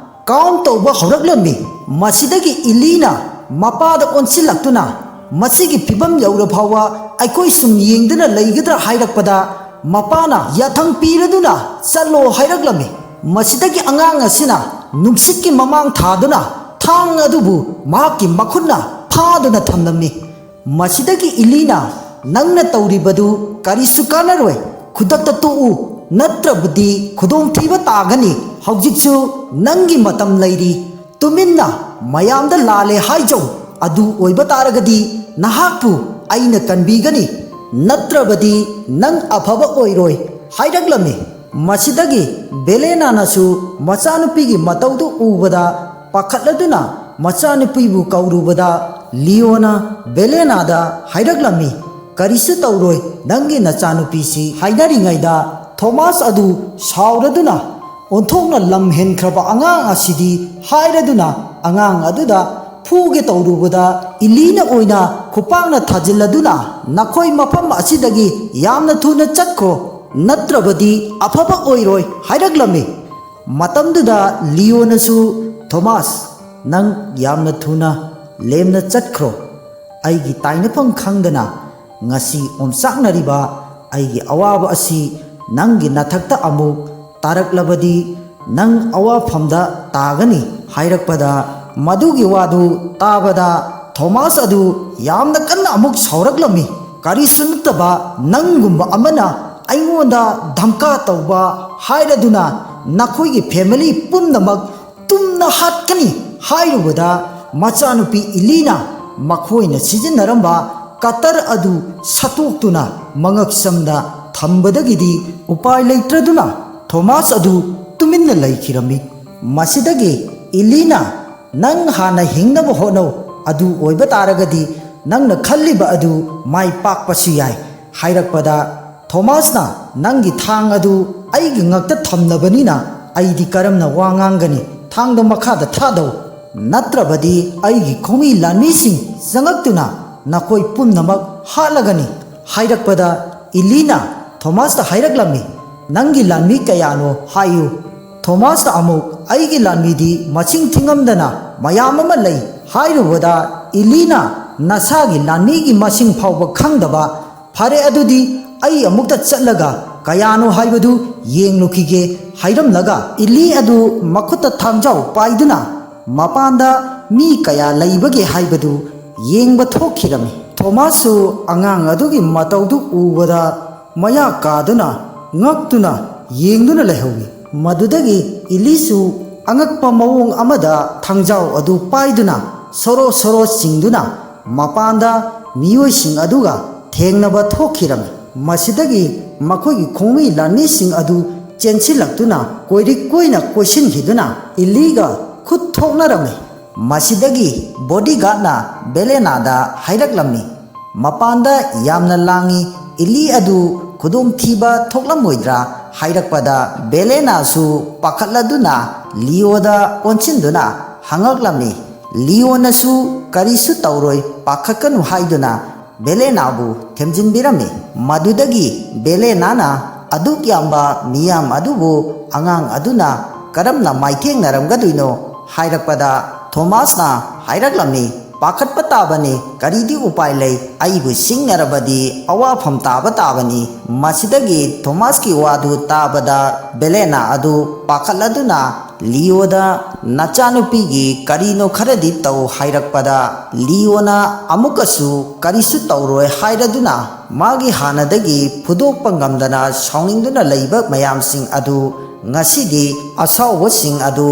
ꯀꯥꯎꯟ ꯇꯧꯕ ꯍꯧꯔꯛꯂꯝꯃꯤ ꯃꯁꯤꯗꯒꯤ ꯏꯂꯤꯅ ꯃꯄꯥꯗ ꯑꯣꯟꯁꯤꯜꯂꯛꯇꯨꯅ ꯃꯁꯤꯒꯤ ꯐꯤꯕꯝ ꯌꯧꯔ ꯐꯥꯎꯕ ꯑꯩꯈꯣꯏ ꯁꯨꯝ ꯌꯦꯡꯗꯨꯅ ꯂꯩꯒꯗ꯭ꯔꯥ ꯍꯥꯏꯔꯛꯄꯗ ꯃꯄꯥꯅ ꯌꯥꯊꯪ ꯄꯤꯔꯗꯨꯅ ꯆꯠꯂꯣ ꯍꯥꯏꯔꯛꯂꯝꯃꯤ ꯃꯁꯤꯗꯒꯤ ꯑꯉꯥꯡ ꯑꯁꯤꯅ ꯅꯨꯡꯁꯤꯠꯀꯤ ꯃꯃꯥꯡ ꯊꯥꯗꯨꯅ ꯊꯥꯡ ꯑꯗꯨꯕు ꯃꯍꯥꯛꯀꯤ ꯃꯈꯨꯠꯅ ꯐꯥꯗꯨꯅ ꯊꯝꯂꯝꯃꯤ ꯃꯁꯤꯗꯒꯤ 이리나 ꯅꯪꯅ ꯇꯧꯔꯤꯕꯗꯨ ꯀꯔꯤꯁꯨ ꯀꯥꯟꯅꯔꯣꯏ ꯈꯨꯗꯛꯇ ꯇꯣꯛꯎ ꯅꯠꯇ꯭ꯔꯕꯗꯤ ꯈꯨꯗꯣꯡꯊꯤꯕ ꯇꯥꯒꯅꯤ ꯍꯧꯖꯤꯛꯁꯨ ꯅꯪꯒꯤ ꯃꯇꯝ ꯂꯩꯔꯤ ꯇꯨꯃꯤꯟꯅ ꯃꯌꯥꯝꯗ ꯂꯥꯜꯂꯦ ꯍꯥꯏꯖꯧ ꯑꯗꯨ ꯑꯣꯏꯕ ꯇꯥꯔꯒꯗꯤ ꯅꯍꯥꯛꯄꯨ ꯑꯩꯅ ꯀꯟꯕꯤꯒꯅꯤ ꯅꯠꯇ꯭ꯔꯕꯗꯤ ꯅꯪ ꯑꯐꯕ ꯑꯣꯏꯔꯣꯏ ꯍꯥꯏꯔꯛꯂꯝꯃꯤ ꯃꯁꯤꯗꯒꯤ ꯕꯦꯂꯦꯅꯥꯅꯁꯨ ꯃꯆꯥꯅꯨꯄꯤꯒꯤ ꯃꯇꯧꯗꯨ ꯎꯕꯗ ꯄꯥꯈꯠꯂꯗꯨꯅ ꯃꯆꯥꯅꯨꯄꯤꯕꯨ ꯀꯧꯔꯨꯕꯗ ꯂꯤꯑꯣꯅ ꯕꯦꯂꯦꯅꯥꯗ ꯍꯥꯏꯔꯛꯂꯝꯃꯤ ꯀꯔꯤꯁꯨ ꯇꯧꯔꯣꯏ ꯅꯪꯒꯤ ꯅꯆꯥꯅꯨꯄꯤꯁꯤ ꯍꯥꯏꯅꯔꯤꯉꯩꯗ ꯊꯣꯃꯥꯁ ꯑꯗꯨ ꯁꯥꯎꯔꯗꯨꯅ ꯑꯣꯟꯊꯣꯛꯅ ꯂꯝ ꯍꯦꯟꯈ꯭ꯔꯕ ꯑꯉꯥꯡ ꯑꯁꯤꯗꯤ ꯍꯥꯏꯔꯗꯨꯅ ꯑꯉꯥꯡ ꯑꯗꯨꯗ ꯐꯨꯒꯦ ꯇꯧꯔꯨꯕꯗ 이리나 ꯑꯣꯏꯅ ꯈꯨꯄꯥꯛꯅ ꯊꯥꯖꯤꯜꯂꯗꯨꯅ ꯅꯈꯣꯏ ꯃꯐꯝ ꯑꯁꯤꯗꯒꯤ ꯌꯥꯝꯅ ꯊꯨꯅ ꯆꯠꯈ꯭ꯔꯣ ꯅꯠꯇ꯭ꯔꯕꯗꯤ ꯑꯐꯕ ꯑꯣꯏꯔꯣꯏ ꯍꯥꯏꯔꯛꯂꯝꯃꯤ ꯃꯇꯝꯗꯨꯗ ꯂꯤꯑꯣꯅꯁꯨ ꯊꯣꯃꯥꯁ ꯅꯪ ꯌꯥꯝꯅ ꯊꯨꯅ ꯂꯦꯝꯅ ꯆꯠꯈ꯭ꯔꯣ ꯑꯩꯒꯤ ꯇꯥꯏꯅꯐꯝ ꯈꯪꯗꯅ ꯉꯁꯤ ꯑꯣꯝꯆꯥꯛꯅꯔꯤꯕ ꯑꯩꯒꯤ ꯑꯋꯥꯕ ꯑꯁꯤ ꯅꯪꯒꯤ ꯅꯊꯛꯇ ꯑꯃꯨꯛ ꯇꯥꯔꯛꯂꯕꯗꯤ ꯅꯪ ꯑꯋꯥꯐꯝꯗ ꯇꯥꯒꯅꯤ ꯍꯥꯏꯔꯛꯄꯗ ꯃꯗꯨꯒꯤ ꯋꯥꯗꯨ ꯇꯥꯕꯗ ꯊꯣꯃꯥꯁ ꯑꯗꯨ ꯌꯥꯝꯅ ꯀꯟꯅ ꯑꯃꯨꯛ ꯁꯥꯎꯔꯛꯂꯝꯃꯤ ꯀꯔꯤꯁꯨ ꯅꯠꯇꯕ ꯅꯪꯒꯨꯝꯕ ꯑꯃꯅ ꯑꯩꯉꯣꯟꯗ ꯙꯝꯀꯥ ꯇꯧꯕ ꯍꯥꯏꯔꯗꯨꯅ ꯅꯈꯣꯏꯒꯤ ꯐꯦꯃꯤꯂꯤ ꯄꯨꯝꯅꯃꯛ ꯇꯨꯝꯅ ꯍꯥꯠꯀꯅꯤ ꯍꯥꯏꯔꯨꯕꯗ ꯃꯆꯥꯅꯨꯄꯤ 이리나 ꯃꯈꯣꯏꯅ ꯁꯤꯖꯤꯟꯅꯔꯝꯕ ꯀꯇꯔ ꯑꯗꯨ ꯁꯠꯇꯣꯛꯇꯨꯅ ꯃꯉꯛꯁꯝꯗ ꯊꯝꯕꯗꯒꯤꯗꯤ ꯎꯄꯥꯏ ꯂꯩꯇ꯭ꯔꯗꯨꯅ ꯊꯣꯃꯥꯁ ꯑꯗꯨ ꯇꯨꯃꯤꯟꯅ ꯂꯩꯈꯤꯔꯝꯃꯤ ꯃꯁꯤꯗꯒꯤ 이리나 ꯅꯪ ꯍꯥꯟꯅ ꯍꯤꯡꯅꯕ ꯍꯣꯠꯅꯧ ꯑꯗꯨ ꯑꯣꯏꯕ ꯇꯥꯔꯒꯗꯤ ꯅꯪꯅ ꯈꯜꯂꯤꯕ ꯑꯗꯨ ꯃꯥꯏ ꯄꯥꯛꯄꯁꯨ ꯌꯥꯏ ꯍꯥꯏꯔꯛꯄꯗ ꯊꯣꯃꯥꯁꯅ ꯅꯪꯒꯤ ꯊꯥꯡ ꯑꯗꯨ ꯑꯩꯒꯤ ꯉꯛꯇ ꯊꯝꯂꯕꯅꯤꯅ ꯑꯩꯗꯤ ꯀꯔꯝꯅ ꯋꯥ ꯉꯥꯡꯒꯅꯤ ꯊꯥꯡꯗꯣ ꯃꯈꯥꯗ ꯊꯥꯗꯧ ꯅꯠꯇ꯭ꯔꯕꯗꯤ ꯑꯩꯒꯤ ꯈꯣꯡꯃꯤ ꯂꯥꯟꯃꯤꯁꯤꯡ ꯆꯪꯉꯛꯇꯨꯅ ꯅꯈꯣꯏ ꯄꯨꯝꯅꯃꯛ ꯍꯥꯠꯂꯒꯅꯤ ꯍꯥꯏꯔꯛꯄꯗ 이리나 ꯊꯣꯃꯥꯁꯇ ꯍꯥꯏꯔꯛꯂꯝꯃꯤ ꯅꯪꯒꯤ ꯂꯥꯟꯃꯤ ꯀꯌꯥꯅꯣ ꯍꯥꯏꯌꯨ ꯊꯣꯃꯥꯁꯇ ꯑꯃꯨꯛ ꯑꯩꯒꯤ ꯂꯥꯟꯃꯤꯗꯤ ꯃꯁꯤꯡ ꯊꯤꯉꯝꯗꯅ ꯃꯌꯥꯝ ꯑꯃ ꯂꯩ ꯍꯥꯏꯔꯨꯕꯗ 이리나 ꯅꯁꯥꯒꯤ ꯂꯥꯟꯃꯤꯒꯤ ꯃꯁꯤꯡ ꯐꯥꯎꯕ ꯈꯪꯗꯕ ꯐꯔꯦ ꯑꯗꯨꯗꯤ ꯑꯩ ꯑꯃꯨꯛꯇ ꯆꯠꯂꯒ ꯀꯌꯥꯅꯣ ꯍꯥꯏꯕꯗꯨ ꯌꯦꯡꯂꯨꯈꯤꯒꯦ ꯍꯥꯏꯔꯝꯂꯒ 이리 ꯑꯗꯨ ꯃꯈꯨꯠꯇ ꯊꯥꯡꯖꯥꯎ ꯄꯥꯏꯗꯨꯅ ꯃꯄꯥꯟꯗ ꯃꯤ ꯀꯌꯥ ꯂꯩꯕꯒꯦ ꯍꯥꯏꯕꯗꯨ ꯌꯦꯡꯕ ꯊꯣꯛꯈꯤꯔꯝꯃꯤ ꯊꯣꯃꯥꯁꯁꯨ ꯑꯉꯥꯡ ꯑꯗꯨꯒꯤ ꯃꯇꯧꯗꯨ ꯎꯕꯗ ꯃꯌꯥ ꯀꯥꯗꯨꯅ ꯉꯛꯇꯨꯅ ꯌꯦꯡꯗꯨꯅ ꯂꯩꯍꯧꯏ ꯃꯗꯨꯗꯒꯤ 이리ꯁꯨ ꯑꯉꯛꯄ ꯃꯑꯣꯡ ꯑꯃꯗ ꯊꯥꯡꯖꯥꯎ ꯑꯗꯨ ป้ꯥꯏꯗꯨꯅ ꯁꯣꯔꯣ ꯁꯣꯔꯣ ꯆꯤꯡꯗꯨꯅ ꯃꯄꯥꯟꯗ ꯃꯤꯑꯣꯏꯁꯤꯡ ꯑꯗꯨꯒ ꯊꯦꯡꯅꯕ ꯊꯣꯛꯈꯤꯔꯝꯃꯤ ꯃꯁꯤꯗꯒꯤ ꯃꯈꯣꯏꯒꯤ ꯈꯣꯡꯃꯤ ꯂꯥꯟꯃꯤꯁꯤꯡ ꯑꯗꯨ ꯆꯦꯟꯁꯤꯜꯂꯛꯇꯨꯅ ꯀꯣꯏꯔꯤꯛ ꯀꯣꯏꯅ ꯀꯣꯏꯁꯤꯟꯈꯤꯗꯨꯅ 이리가 ꯈꯨꯠ ꯊꯣꯛꯅꯔꯝꯃꯤ ꯃꯁꯤꯗꯒꯤ ꯕꯣꯗꯤꯒꯥꯔꯗꯅ ꯕꯦꯂꯦꯅꯥꯗ ꯍꯥꯏꯔꯛꯂꯝꯃꯤ ꯃꯄꯥꯟꯗ ꯌꯥꯝꯅ ꯂꯥꯡꯏ 이리 ꯑꯗꯨ ꯈꯨꯗꯣꯡꯊꯤꯕ ꯊꯣꯛꯂꯝꯃꯣꯏꯗ꯭ꯔꯥ ꯍꯥꯏꯔꯛꯄꯗ ꯕꯦꯂꯦꯅꯥꯁꯨ ꯄꯥꯈꯠꯂꯗꯨꯅ ꯂꯤꯑꯣꯗ ꯑꯣꯟꯁꯤꯟꯗꯨꯅ ꯍꯪꯉꯛꯂꯝꯃꯤ ꯂꯤꯑꯣꯅꯁꯨ ꯀꯔꯤꯁꯨ ꯇꯧꯔꯣꯏ ꯄꯥꯈꯠꯀꯅꯨ ꯍꯥꯏꯗꯨꯅ ꯕꯦꯂꯦꯅꯥꯕꯨ ꯊꯦꯝꯖꯤꯟꯕꯤꯔꯝꯃꯤ ꯃꯗꯨꯗꯒꯤ ꯕꯦꯂꯦꯅꯥꯅ ꯑꯗꯨꯛ ꯌꯥꯝꯕ ꯃꯤꯌꯥꯝ ꯑꯗꯨꯕꯨ ꯑꯉꯥꯡ ꯑꯗꯨꯅ ꯀꯔꯝꯅ ꯃꯥꯏꯊꯦꯡꯅꯔꯝꯒꯗꯣꯏꯅꯣ ꯍꯥꯏꯔꯛꯄꯗ ꯊꯣꯃꯥꯁꯅ ꯍꯥꯏꯔꯛꯂꯝꯃꯤ ꯄꯥꯈꯠꯄ ꯇꯥꯕꯅꯤ ꯀꯔꯤꯗꯤ ꯎꯄꯥꯏ ꯂꯩ ꯑꯩꯕꯨ ꯁꯤꯡꯅꯔꯕꯗꯤ ꯑꯋꯥꯐꯝ ꯇꯥꯕ ꯇꯥꯕꯅꯤ ꯃꯁꯤꯗꯒꯤ ꯊꯣꯃꯥꯁꯀꯤ ꯋꯥꯗꯨ ꯇꯥꯕꯗ ꯕꯦꯂꯦꯅꯥ ꯑꯗꯨ ꯄꯥꯈꯠꯂꯗꯨꯅ ꯂꯤꯑꯣꯗ ꯅꯆꯥꯅꯨꯄꯤꯒꯤ ꯀꯔꯤꯅꯣ ꯈꯔꯗꯤ ꯇꯧ ꯍꯥꯏꯔꯛꯄꯗ ꯂꯤꯑꯣꯅ ꯑꯃꯨꯛꯀꯁꯨ ꯀꯔꯤꯁꯨ ꯇꯧꯔꯣꯏ ꯍꯥꯏꯔꯗꯨꯅ ꯃꯥꯒꯤ ꯍꯥꯟꯅꯗꯒꯤ ꯐꯨꯗꯣꯛꯄ ꯉꯝꯗꯅ ꯁꯥꯎꯅꯤꯡꯗꯨꯅ ꯂꯩꯕ ꯃꯌꯥꯝꯁꯤꯡ ꯑꯗꯨ ꯉꯁꯤꯗꯤ ꯑꯁꯥꯎꯕꯁꯤꯡ ꯑꯗꯨ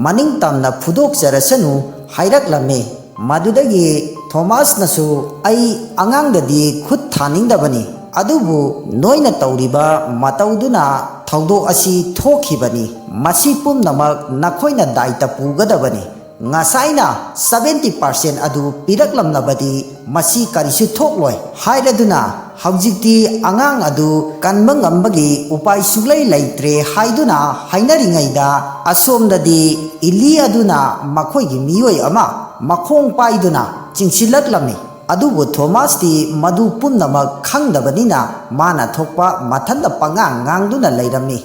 ꯃꯅꯤꯡ ꯇꯝꯅ ꯐꯨꯗꯣꯛꯆꯔꯁꯅꯨ ꯍꯥꯏꯔꯛꯂꯝꯃꯤ ꯃꯗꯨꯗꯒꯤ ꯊꯣꯃꯥꯁꯅꯁꯨ ꯑꯩ ꯑꯉꯥꯡꯗꯗꯤ ꯈꯨꯠ ꯊꯥꯅꯤꯡꯗꯕꯅꯤ ꯑꯗꯨꯕꯨ ꯅꯣꯏꯅ ꯇꯧꯔꯤꯕ ꯃꯇꯧꯗꯨꯅ ꯊꯧꯗꯣꯛ ꯑꯁꯤ ꯊꯣꯛꯈꯤꯕꯅꯤ ꯃꯁꯤ ꯄꯨꯝꯅꯃꯛ ꯅꯈꯣꯏꯅ ꯗꯥꯏꯇ ꯄꯨꯒꯗꯕꯅꯤ ꯉꯁꯥꯏꯅ 70% ꯑꯗꯨ ꯄꯤꯔꯛꯂꯝꯂꯕꯗꯤ ꯃꯁꯤ ꯀꯔꯤꯁꯨ ꯊꯣꯛꯂꯣꯏ ꯍꯥꯏꯔꯗꯨꯅ ꯍꯧꯖꯤꯛꯇꯤ ꯑꯉꯥꯡ ꯑꯗꯨ ꯀꯟꯕ ꯉꯝꯕꯒꯤ ꯎꯄꯥꯏ ꯁꯨꯛꯂꯩ ꯂꯩꯇ꯭ꯔꯦ ꯍꯥꯏꯗꯨꯅ ꯍꯥꯏꯅꯔꯤꯉꯩꯗ ꯑꯁꯣꯝꯗꯗꯤ ꯏꯂꯤ ꯑꯗꯨꯅ ꯃꯈꯣꯏꯒꯤ ꯃꯤꯑꯣꯏ ꯑꯃ ꯃꯈꯣꯡ ꯄꯥꯏꯗꯨꯅ ꯆꯤꯡꯁꯤꯜꯂꯛꯂꯝꯃꯤ ꯑꯗꯨꯕꯨ ꯊꯣꯃꯥꯁꯇꯤ ꯃꯗꯨ ꯄꯨꯝꯅꯃꯛ ꯈꯪꯗꯕꯅꯤꯅ ꯃꯥꯅ ꯊꯣꯛꯄ ꯃꯊꯟꯇ ꯄꯉꯥꯡ ꯉꯥꯡꯗꯨꯅ ꯂꯩꯔꯝꯃꯤ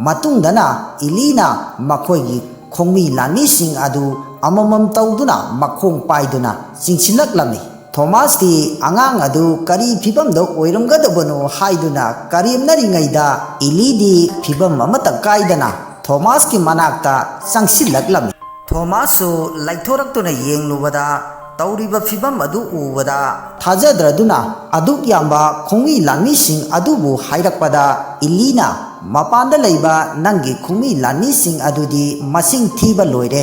ꯃꯇꯨꯡꯗꯅ ꯏꯂꯤꯅ ꯃꯈꯣꯏꯒꯤ ꯈꯣꯡꯃꯤ ꯂꯥꯟꯃꯤꯁꯤꯡ ꯑꯗꯨ ꯑꯃꯃꯝ ꯇꯧꯗꯨꯅ ꯃꯈꯣꯡ ꯄꯥꯏꯗꯨꯅ ꯆꯤꯡꯁꯤꯜꯂꯛꯂꯝꯃꯤ ꯊꯣꯃꯥꯁꯇꯤ ꯑꯉꯥꯡ ꯑꯗꯨ ꯀꯔꯤ ꯐꯤꯕꯝꯗ ꯑꯣꯏꯔꯝꯒꯗꯕꯅꯣ ꯍꯥꯏꯗꯨꯅ ꯀꯔꯦꯝꯅꯔꯤꯉꯩꯗ ꯏꯂꯤꯗꯤ ꯐꯤꯕꯝ ꯑꯃꯠꯇ ꯀꯥꯏꯗꯅ ꯊꯣꯃꯥꯁꯀꯤ ꯃꯅꯥꯛꯇ ꯆꯪꯁꯤꯜꯂꯛꯂꯝꯃꯤ ꯊꯣꯃꯥꯁꯁꯨ ꯂꯩꯊꯣꯔꯛꯇꯨꯅ ꯌꯦꯡꯂꯨꯕꯗ ꯇꯧꯔꯤꯕ ꯐꯤꯕꯝ ꯑꯗꯨ ꯎꯕꯗ ꯊꯥꯖꯗ꯭ꯔꯗꯨꯅ ꯑꯗꯨꯛ ꯌꯥꯝꯕ ꯈꯣꯡꯃꯤ ꯂꯥꯟꯃꯤꯁꯤꯡ ꯑꯗꯨꯕꯨ ꯍꯥꯏꯔꯛꯄꯗ ꯏꯂꯤꯅ ꯃꯄꯥꯟꯗ ꯂꯩꯕ ꯅꯪꯒꯤ ꯈꯣꯡꯃꯤ ꯂꯥꯟꯃꯤꯁꯤꯡ ꯑꯗꯨꯗꯤ ꯃꯁꯤꯡ ꯊꯤꯕ ꯂꯣꯏꯔꯦ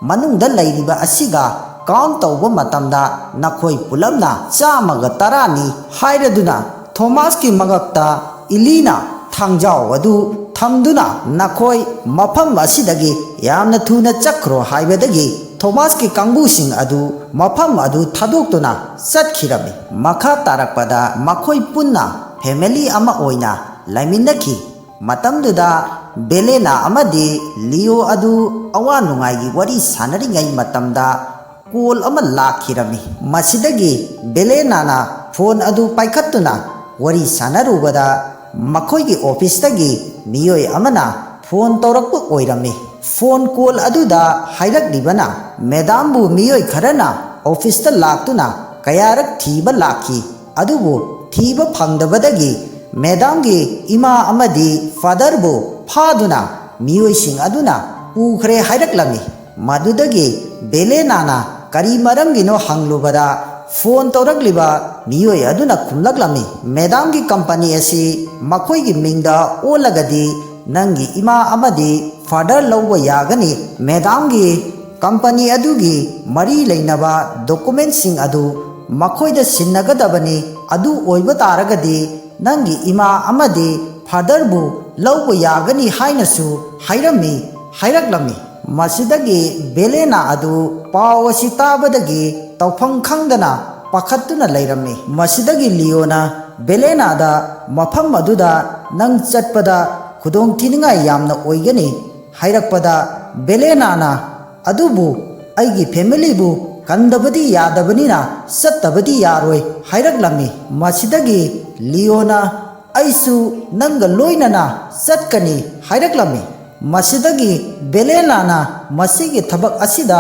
ꯃꯅꯨꯡꯗ ꯂꯩꯔꯤꯕ ꯑꯁꯤꯒ ꯀꯥꯎꯟ ꯇꯧꯕ ꯃꯇꯝꯗ ꯅꯈꯣꯏ ꯄꯨꯂꯞꯅ 110ꯅꯤ ꯍꯥꯏꯔꯗꯨꯅ ꯊꯣꯃꯥꯁꯀꯤ ꯃꯉꯛꯇ ꯏꯂꯤꯅ ꯊꯥꯡꯖꯥꯎ ꯑꯗꯨ ꯊꯝꯗꯨꯅ ꯅꯈꯣꯏ ꯃꯐꯝ ꯑꯁꯤꯗꯒꯤ ꯌꯥꯝꯅ ꯊꯨꯅ ꯆꯠꯈ꯭ꯔꯣ ꯍꯥꯏꯕꯗꯒꯤ ꯊꯣꯃꯥꯁꯀꯤ ꯀꯥꯡꯕꯨꯁꯤꯡ ꯑꯗꯨ ꯃꯐꯝ ꯑꯗꯨ ꯊꯥꯗꯣꯛꯇꯨꯅ ꯆꯠꯈꯤꯔꯝꯃꯤ ꯃꯈꯥ ꯇꯥꯔꯛꯄꯗ ꯃꯈꯣꯏ ꯄꯨꯟꯅ ꯐꯦꯃꯤꯂꯤ ꯑꯃ ꯑꯣꯏꯅ ꯂꯩꯃꯤꯟꯅꯈꯤ ꯃꯇꯝꯗꯨꯗ ꯕꯦꯂꯦꯅꯥ ꯑꯃꯗꯤ ꯂꯤꯑꯣ ꯑꯗꯨ ꯑꯋꯥ ꯅꯨꯡꯉꯥꯏꯒꯤ ꯋꯥꯔꯤ ꯁꯥꯟꯅꯔꯤꯉꯩ ꯃꯇꯝꯗ ꯀꯣꯜ ꯑꯃ ꯂꯥꯛꯈꯤꯔꯝꯃꯤ ꯃꯁꯤꯗꯒꯤ ꯕꯦꯂꯦꯅꯥꯅ ꯐꯣꯟ ꯑꯗꯨ ꯄꯥꯏꯈꯠꯇꯨꯅ ꯋꯥꯔꯤ ꯁꯥꯟꯅꯔꯨꯕꯗ ꯃꯈꯣꯏꯒꯤ ꯑꯣꯐꯤꯁꯇꯒꯤ ꯃꯤꯑꯣꯏ ꯑꯃꯅ ꯐꯣꯟ ꯇꯧꯔꯛꯄ ꯑꯣꯏꯔꯝꯃꯤ ꯐꯣꯟ ꯀꯣꯜ ꯑꯗꯨꯗ ꯍꯥꯏꯔꯛꯂꯤꯕꯅ ꯃꯦꯗꯥꯝꯕꯨ ꯃꯤꯑꯣꯏ ꯈꯔꯅ ꯑꯣꯐꯤꯁꯇ ꯂꯥꯛꯇꯨꯅ ꯀꯌꯥꯔꯛ ꯊꯤꯕ ꯂꯥꯛꯈꯤ ꯑꯗꯨꯕꯨ ꯊꯤꯕ ꯐꯪꯗꯕꯗꯒꯤ ꯃꯦꯗꯥꯝꯒꯤ ꯏꯃꯥ ꯑꯃꯗꯤ ꯐꯥꯗꯔꯕꯨ ꯐꯥꯗꯨꯅ ꯃꯤꯑꯣꯏꯁꯤꯡ ꯑꯗꯨꯅ ꯄꯨꯈ꯭ꯔꯦ ꯍꯥꯏꯔꯛꯂꯝꯃꯤ ꯃꯗꯨꯗꯒꯤ ꯕꯦꯂꯦꯅꯥꯅ ꯀꯔꯤ ꯃꯔꯝꯒꯤꯅꯣ ꯍꯪꯂꯨꯕꯗ ꯐꯣꯟ ꯇꯧꯔꯛꯂꯤꯕ ꯃꯤꯑꯣꯏ ꯑꯗꯨꯅ ꯈꯨꯝꯂꯛꯂꯝꯃꯤ ꯃꯦꯗꯥꯝꯒꯤ ꯀꯝꯄꯅꯤ ꯑꯁꯤ ꯃꯈꯣꯏꯒꯤ ꯃꯤꯡꯗ ꯑꯣꯜꯂꯒꯗꯤ ꯅꯪꯒꯤ ꯏꯃꯥ ꯑꯃꯗꯤ ꯐꯥꯗꯔ ꯂꯧꯕ ꯌꯥꯒꯅꯤ ꯃꯦꯗꯥꯝꯒꯤ ꯀꯝꯄꯅꯤ ꯑꯗꯨꯒꯤ ꯃꯔꯤ ꯂꯩꯅꯕ ꯗꯣꯀꯨꯃꯦꯟꯠꯁꯤꯡ ꯑꯗꯨ ꯃꯈꯣꯏꯗ ꯁꯤꯟꯅꯒꯗꯕꯅꯤ ꯑꯗꯨ ꯑꯣꯏꯕ ꯇꯥꯔꯒꯗꯤ ꯅꯪꯒꯤ ꯏꯃꯥ ꯑꯃꯗꯤ ꯐꯥꯗꯔꯕꯨ ꯂꯧꯕ ꯌꯥꯒꯅꯤ ꯍꯥꯏꯅꯁꯨ ꯍꯥꯏꯔꯛꯂꯝꯃꯤ ꯃꯁꯤꯗꯒꯤ ꯕꯦꯂꯦꯅꯥ ꯑꯗු ꯄꯥꯎ ꯑꯁꯤ ꯇꯥꯕꯗꯒꯤ ꯇꯧꯐꯝ ꯈꯪꯗꯅ ꯄꯥꯈꯠꯇꯨꯅ ꯂꯩꯔꯝꯃꯤ ꯃꯁꯤꯗꯒꯤ ꯂꯤꯑꯣꯅ ꯕꯦꯂꯦꯅꯥꯗ ꯃꯐꯝ ꯑꯗꯨꯗ ꯅꯪ ꯆꯠꯄꯗ ꯈꯨꯗꯣꯡꯊꯤꯅꯤꯡꯉꯥꯏ ꯌꯥꯝꯅ ꯑꯣꯏꯒꯅꯤ ꯍꯥꯏꯔꯛꯄꯗ ꯕꯦꯂꯦꯅꯥꯅ ꯑꯗꯨꯕꯨ ꯑꯩꯒꯤ ꯐꯦꯃꯤꯂꯤꯕꯨ ꯀꯟꯗꯕꯗꯤ ꯌꯥꯗꯕꯅꯤꯅ ꯆꯠꯇꯕꯗꯤ ꯌꯥꯔꯣꯏ ꯍꯥꯏꯔꯛꯂꯝꯃꯤ ꯃꯁꯤꯗꯒꯤ ꯂꯤꯑꯣꯅ ꯑꯩꯁꯨ ꯅꯪꯒ ꯂꯣꯏꯅꯅ ꯆꯠꯀꯅꯤ ꯍꯥꯏꯔꯛꯂꯝꯃꯤ ꯃꯁꯤꯗꯒꯤ ꯕꯦꯂꯦꯅꯥꯅ ꯃꯁꯤꯒꯤ ꯊꯕꯛ ꯑꯁꯤꯗ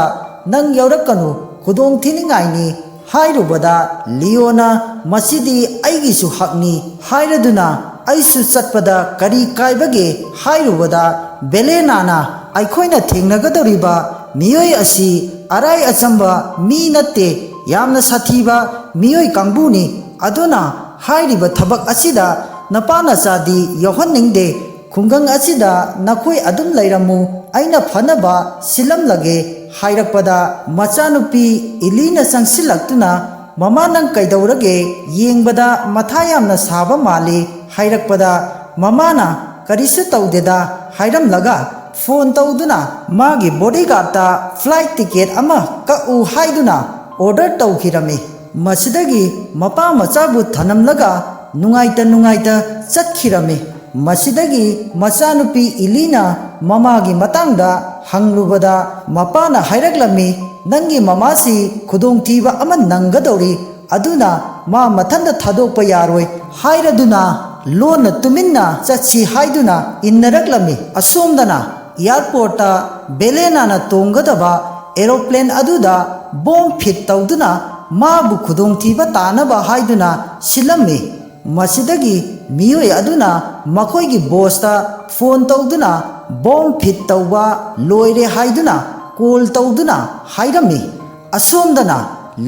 ꯅꯪ ꯌꯥꯎꯔꯛꯀꯅꯨ ꯈꯨꯗꯣꯡꯊꯤꯅꯤꯡꯉꯥꯏꯅꯤ ꯍꯥꯏꯔꯨꯕꯗ ꯂꯤꯑꯣꯅ ꯃꯁꯤꯗꯤ ꯑꯩꯒꯤꯁꯨ ꯍꯛꯅꯤ ꯍꯥꯏꯔꯗꯨꯅ ꯑꯩꯁꯨ ꯆꯠꯄꯗ ꯀꯔꯤ ꯀꯥꯏꯕꯒꯦ ꯍꯥꯏꯔꯨꯕꯗ ꯕꯦꯂꯦꯅꯥꯅ ꯑꯩꯈꯣꯏꯅ ꯊꯦꯡꯅꯒꯗꯧꯔꯤꯕ ꯃꯤꯑꯣꯏ ꯑꯁꯤ ꯑꯔꯥꯏ ꯑꯆꯝꯕ ꯃꯤ ꯅꯠꯇꯦ ꯌꯥꯝꯅ ꯁꯥꯊꯤꯕ ꯃꯤꯑꯣꯏ ꯀꯥꯡꯕꯨꯅꯤ ꯑꯗꯨꯅ ꯍꯥꯏꯔꯤꯕ ꯊꯕꯛ ꯑꯁꯤꯗ ꯅꯄꯥꯅꯆꯥꯗꯤ ꯌꯥꯎꯍꯟꯅꯤꯡꯗꯦ ꯈꯨꯡꯒꯪ ꯑꯁꯤꯗ ꯅꯈꯣꯏ ꯑꯗꯨꯝ ꯂꯩꯔꯝꯃꯨ ꯑꯩꯅ ꯐꯅꯕ ꯁꯤꯜꯂꯝꯂꯒꯦ ꯍꯥꯏꯔꯛꯄꯗ ꯃꯆꯥꯅꯨꯄꯤ ꯏꯂꯤꯅ ꯆꯪꯁꯤꯜꯂꯛꯇꯨꯅ ꯃꯃꯥ ꯅꯪ ꯀꯩꯗꯧꯔꯒꯦ ꯌꯦꯡꯕꯗ ꯃꯊꯥ ꯌꯥꯝꯅ ꯁꯥꯕ ꯃꯥꯜꯂꯤ ꯍꯥꯏꯔꯛꯄꯗ ꯃꯃꯥꯅ ꯀꯔꯤꯁꯨ ꯇꯧꯗꯦꯗ ꯍꯥꯏꯔꯝꯂꯒ ꯐꯣꯟ ꯇꯧꯗꯨꯅ ꯃꯥꯒꯤ ꯕꯣꯗꯤꯒꯥꯔꯗꯇ ꯐ꯭ꯂꯥꯏꯠ ꯇꯤꯀꯦꯠ ꯑꯃ ꯀꯛꯎ ꯍꯥꯏꯗꯨꯅ ꯑꯣꯔꯗꯔ ꯇꯧꯈꯤꯔꯝꯃꯤ ꯃꯁꯤꯗꯒꯤ ꯃꯄꯥ ꯃꯆꯥꯕꯨ ꯊꯅꯝꯂꯒ ꯅꯨꯡꯉꯥꯏꯇ ꯆꯠꯈꯤꯔꯝꯃꯤ ꯃꯁꯤꯗꯒꯤ ꯃꯆꯥꯅꯨꯄꯤ ꯏꯂꯤꯅ ꯃꯃꯥꯒꯤ ꯃꯇꯥꯡꯗ ꯍꯪꯂꯨꯕꯗ ꯃꯄꯥꯅ ꯍꯥꯏꯔꯛꯂꯝꯃꯤ ꯅꯪꯒꯤ ꯃꯃꯥꯁꯤ ꯈꯨꯗꯣꯡꯊꯤꯕ ꯑꯃ ꯅꯪꯒꯗꯧꯔꯤ ꯑꯗꯨꯅ ꯃꯥ ꯃꯊꯟꯇ ꯊꯥꯗꯣꯛꯄ ꯌꯥꯔꯣꯏ ꯍꯥꯏꯔꯗꯨꯅ ꯂꯣꯟꯅ ꯇꯨꯃꯤꯟꯅ ꯆꯠꯁꯤ ꯍꯥꯏꯗꯨꯅ ꯏꯟꯅꯔꯛꯂꯝꯃꯤ ꯑꯁꯣꯝꯗꯅ ꯏꯌꯥꯔꯄꯣꯔꯠꯇ ꯕꯦꯂꯦꯅꯥꯅ ꯇꯣꯡꯒꯗꯕ ꯑꯦꯔꯣꯄ꯭ꯂꯦꯟ ꯑꯗꯨꯗ ꯕꯣꯝ ꯐꯤꯠ ꯇꯧꯗꯨꯅ ꯃꯥꯕꯨ ꯈꯨꯗꯣꯡꯊꯤꯕ ꯇꯥꯅꯕ ꯍꯥꯏꯗꯨꯅ ꯁꯤꯜꯂꯝꯃꯤ ꯃꯁꯤꯗꯒꯤ ꯃꯤꯑꯣꯏ ꯑꯗꯨꯅ ꯃꯈꯣꯏꯒꯤ ꯕꯣꯁꯇ ꯐꯣꯟ ꯇꯧꯗꯨꯅ ꯕꯣꯝ ꯐꯤꯠ ꯇꯧꯕ ꯂꯣꯏꯔꯦ ꯍꯥꯏꯗꯨꯅ ꯀꯣꯜ ꯇꯧꯗꯨꯅ ꯍꯥꯏꯔꯝꯃꯤ ꯑꯁꯣꯝꯗꯅ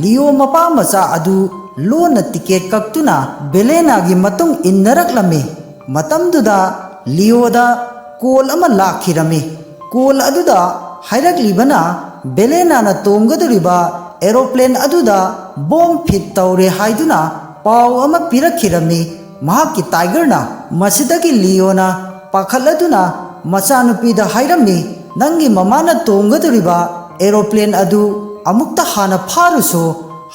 ꯂꯤꯑꯣ ꯃꯄꯥ ꯃꯆꯥ ꯑꯗꯨ ꯂꯣꯟꯅ ꯇꯤꯀꯦꯠ ꯀꯛꯇꯨꯅ ꯕꯦꯂꯦꯅꯥꯒꯤ ꯃꯇꯨꯡ ꯏꯟꯅꯔꯛꯂꯝꯃꯤ ꯃꯇꯝꯗꯨꯗ ꯂꯤꯑꯣꯗ ꯀꯣꯜ ꯑꯃ ꯂꯥꯛꯈꯤꯔꯝꯃꯤ ꯀꯣꯜ ꯑꯗꯨꯗ ꯍꯥꯏꯔꯛꯂꯤꯕꯅ ꯕꯦꯂꯦꯅꯥꯅ ꯇꯣꯡꯒꯗꯧꯔꯤꯕ ꯑꯦꯔꯣꯄ꯭ꯂꯦꯟ ꯑꯗꯨꯗ ꯕꯣꯝ ꯐꯤꯠ ꯇꯧꯔꯦ ꯍꯥꯏꯗꯨꯅ ꯄꯥꯎ ꯑꯃ ꯄꯤꯔꯛꯈꯤꯔꯝꯃꯤ ꯃꯍꯥꯛꯀꯤ ꯇꯥꯏꯒꯔꯅ ꯃꯁꯤꯗꯒꯤ ꯂꯤꯌꯣꯅ ꯄꯥꯈꯠꯂꯗꯨꯅ ꯃꯆꯥꯅꯨꯄꯤꯗ ꯍꯥꯏꯔꯝꯃꯤ, ꯅꯪꯒꯤ ꯃꯃꯥꯅ ꯇꯣꯡꯒꯗꯧꯔꯤꯕ ꯑꯦꯔꯣꯄ꯭ꯂꯦꯟ ꯑꯗꯨ ꯑꯃꯨꯛꯇ ꯍꯥꯟꯅ ꯐꯥꯔꯨꯁꯣ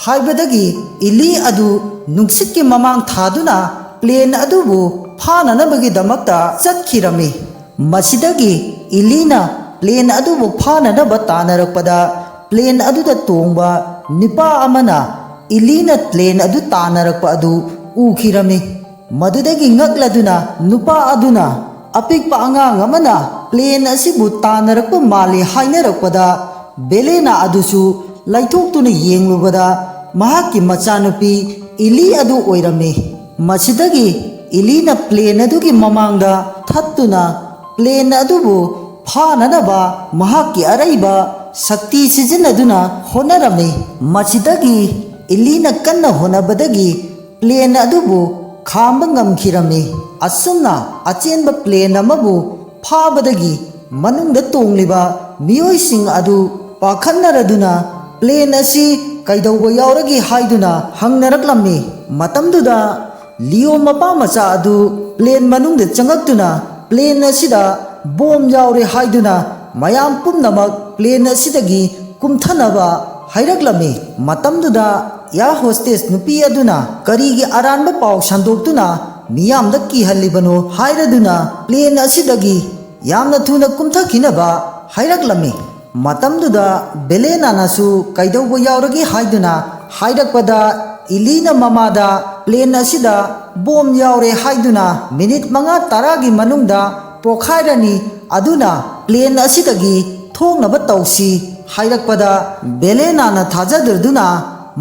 ꯍꯥꯏꯕꯗꯒꯤ ꯏꯂꯤ ꯑꯗꯨ ꯅꯨꯡꯁꯤꯠꯀꯤ ꯃꯃꯥꯡ ꯊꯥꯗꯨꯅ ꯄ꯭ꯂꯦꯟ ꯑꯗꯨꯕꯨ ꯐꯥꯅꯅꯕꯒꯤꯗꯃꯛꯇ ꯆꯠꯈꯤꯔꯝꯃꯤ꯫ ꯃꯁꯤꯗꯒꯤ ꯏꯂꯤꯅ ꯄ꯭ꯂꯦꯟ ꯑꯗꯨꯕꯨ ꯐꯥꯅꯅꯕ ꯇꯥꯟꯅꯔꯛꯄꯗ ꯄ꯭ꯂꯦꯟ ꯑꯗꯨꯗ ꯇꯣꯡꯕ ꯅꯨꯄꯥ ꯑꯃꯅ ꯏꯂꯤꯅ ꯄ꯭ꯂꯦꯟ ꯑꯗꯨ ꯇꯥꯟꯅꯔꯛꯄ ꯑꯗꯨ ꯎꯈꯤꯔꯝꯃꯤ꯫ ꯃꯗꯨꯗꯒꯤ ꯉꯛꯂꯗꯨꯅ ꯅꯨꯄꯥ ꯑꯗꯨꯅ ꯑꯄꯤꯛꯄ ꯑꯉꯥꯡ ꯑꯃꯅ ꯄ꯭ꯂꯦꯟ ꯑꯁꯤꯕꯨ ꯇꯥꯟꯅꯔꯛꯄ ꯃꯥꯜꯂꯤ ꯍꯥꯏꯅꯔꯛꯄꯗ ꯕꯦꯂꯦꯅꯥ ꯑꯗꯨꯁꯨ ꯂꯩꯊꯣꯛꯇꯨꯅ ꯌꯦꯡꯂꯨꯕꯗ ꯃꯍꯥꯛꯀꯤ ꯃꯆꯥꯅꯨꯄꯤ ꯏꯂꯤ ꯑꯗꯨ ꯑꯣꯏꯔꯝꯃꯤ꯫ ꯃꯁꯤꯗꯒꯤ ꯏꯂꯤꯅ ꯄ꯭ꯂꯦꯟ ꯑꯗꯨꯒꯤ ꯃꯃꯥꯡꯗ ꯊꯠꯇꯨꯅ ꯄ꯭ꯂꯦꯟ ꯑꯗꯨꯕु ꯐꯥꯅꯅꯕ ꯃꯍꯥꯛꯀꯤ ꯑꯔꯩꯕ ꯁꯛꯇꯤ ꯁꯤꯖꯤꯟꯅꯗꯨꯅ ꯍꯣꯠꯅꯔꯝꯃꯤ꯫ ꯃꯁꯤꯗꯒꯤ ꯏꯂꯤꯅ ꯀꯟꯅ ꯍꯣꯠꯅꯕꯗꯒꯤ ꯄ꯭ꯂꯦꯟ ꯑꯗꯨꯕꯨ ꯈꯥꯝꯕ ꯉꯝꯈꯤꯔꯝꯃꯤ꯫ ꯑꯁꯨꯝꯅ ꯑꯆꯦꯟꯕ ꯄ꯭ꯂꯦꯟ ꯑꯃꯕꯨ ꯐꯥꯕꯗꯒꯤ ꯃꯅꯨꯡꯗ ꯇꯣꯡꯂꯤꯕ ꯃꯤꯑꯣꯏꯁꯤꯡ ꯑꯗꯨ ꯄꯥꯈꯠꯅꯔꯗꯨꯅ ꯄ꯭ꯂꯦꯟ ꯑꯁꯤ ꯀꯩꯗꯧꯕ ꯌꯥꯎꯔꯒꯦ ꯍꯥꯏꯗꯨꯅ ꯍꯪꯅꯔꯛꯂꯝꯃꯤ꯫ ꯃꯇꯝꯗꯨꯗ ꯂꯤꯌꯣ ꯃꯄꯥ ꯃꯆꯥ ꯑꯗꯨ ꯄ꯭ꯂꯦꯟ ꯃꯅꯨꯡꯗ ꯆꯪꯉꯛꯇꯨꯅ ꯄ꯭ꯂꯦꯟ ꯑꯁꯤꯗ ꯕꯣꯝ ꯌꯥꯎꯔꯦ ꯍꯥꯏꯗꯨꯅ ꯃꯌꯥꯝ ꯄꯨꯝꯅꯃꯛ ꯄ꯭ꯂꯦꯟ ꯑꯁꯤꯗꯒꯤ ꯀꯨꯝꯊꯅꯕ ꯍꯥꯏꯔꯛꯂꯝꯃꯤ꯫ ꯃꯇꯝꯗꯨꯗ ꯏꯌꯥꯔ ꯍꯣꯁꯇꯦꯁ ꯅꯨꯄꯤ ꯑꯗꯨꯅ ꯀꯔꯤꯒꯤ ꯑꯔꯥꯟꯕ ꯄꯥꯎ ꯁꯟꯗꯣꯛꯇꯨꯅ ꯃꯤꯌꯥꯝꯗ ꯀꯤꯍꯜꯂꯤꯕꯅꯣ ꯍꯥꯏꯔꯗꯨꯅ ꯄ꯭ꯂꯦꯟ ꯑꯁꯤꯗꯒꯤ ꯌꯥꯝꯅ ꯊꯨꯅ ꯀꯨꯝꯊꯈꯤꯅꯕ ꯍꯥꯏꯔꯛꯂꯝꯃꯤ꯫ ꯃꯇꯝꯗꯨꯗ ꯕꯦꯂꯦꯅꯥꯅꯁꯨ ꯀꯩꯗꯧꯕ ꯌꯥꯎꯔꯒꯦ ꯍꯥꯏꯗꯨꯅ ꯍꯥꯏꯔꯛꯄꯗ ꯏꯂꯤꯅ ꯃꯃꯥꯗ ꯄ꯭ꯂꯦꯟ ꯑꯁꯤꯗ ꯕꯣꯝ ꯌꯥꯎꯔꯦ ꯍꯥꯏꯗꯨꯅ ꯃꯤꯅꯤꯠ 5-10ꯒꯤ ꯃꯅꯨꯡꯗ ꯄꯣꯈꯥꯏꯔꯅꯤ, ꯑꯗꯨꯅ ꯄ꯭ꯂꯦꯟ ꯑꯁꯤꯗꯒꯤ ꯊꯣꯛꯅꯕ ꯇꯧꯁꯤ ꯍꯥꯏꯔꯛꯄꯗ ꯕꯦꯂꯦꯅꯥꯅ ꯊꯥꯖꯗ꯭ꯔꯗꯨꯅ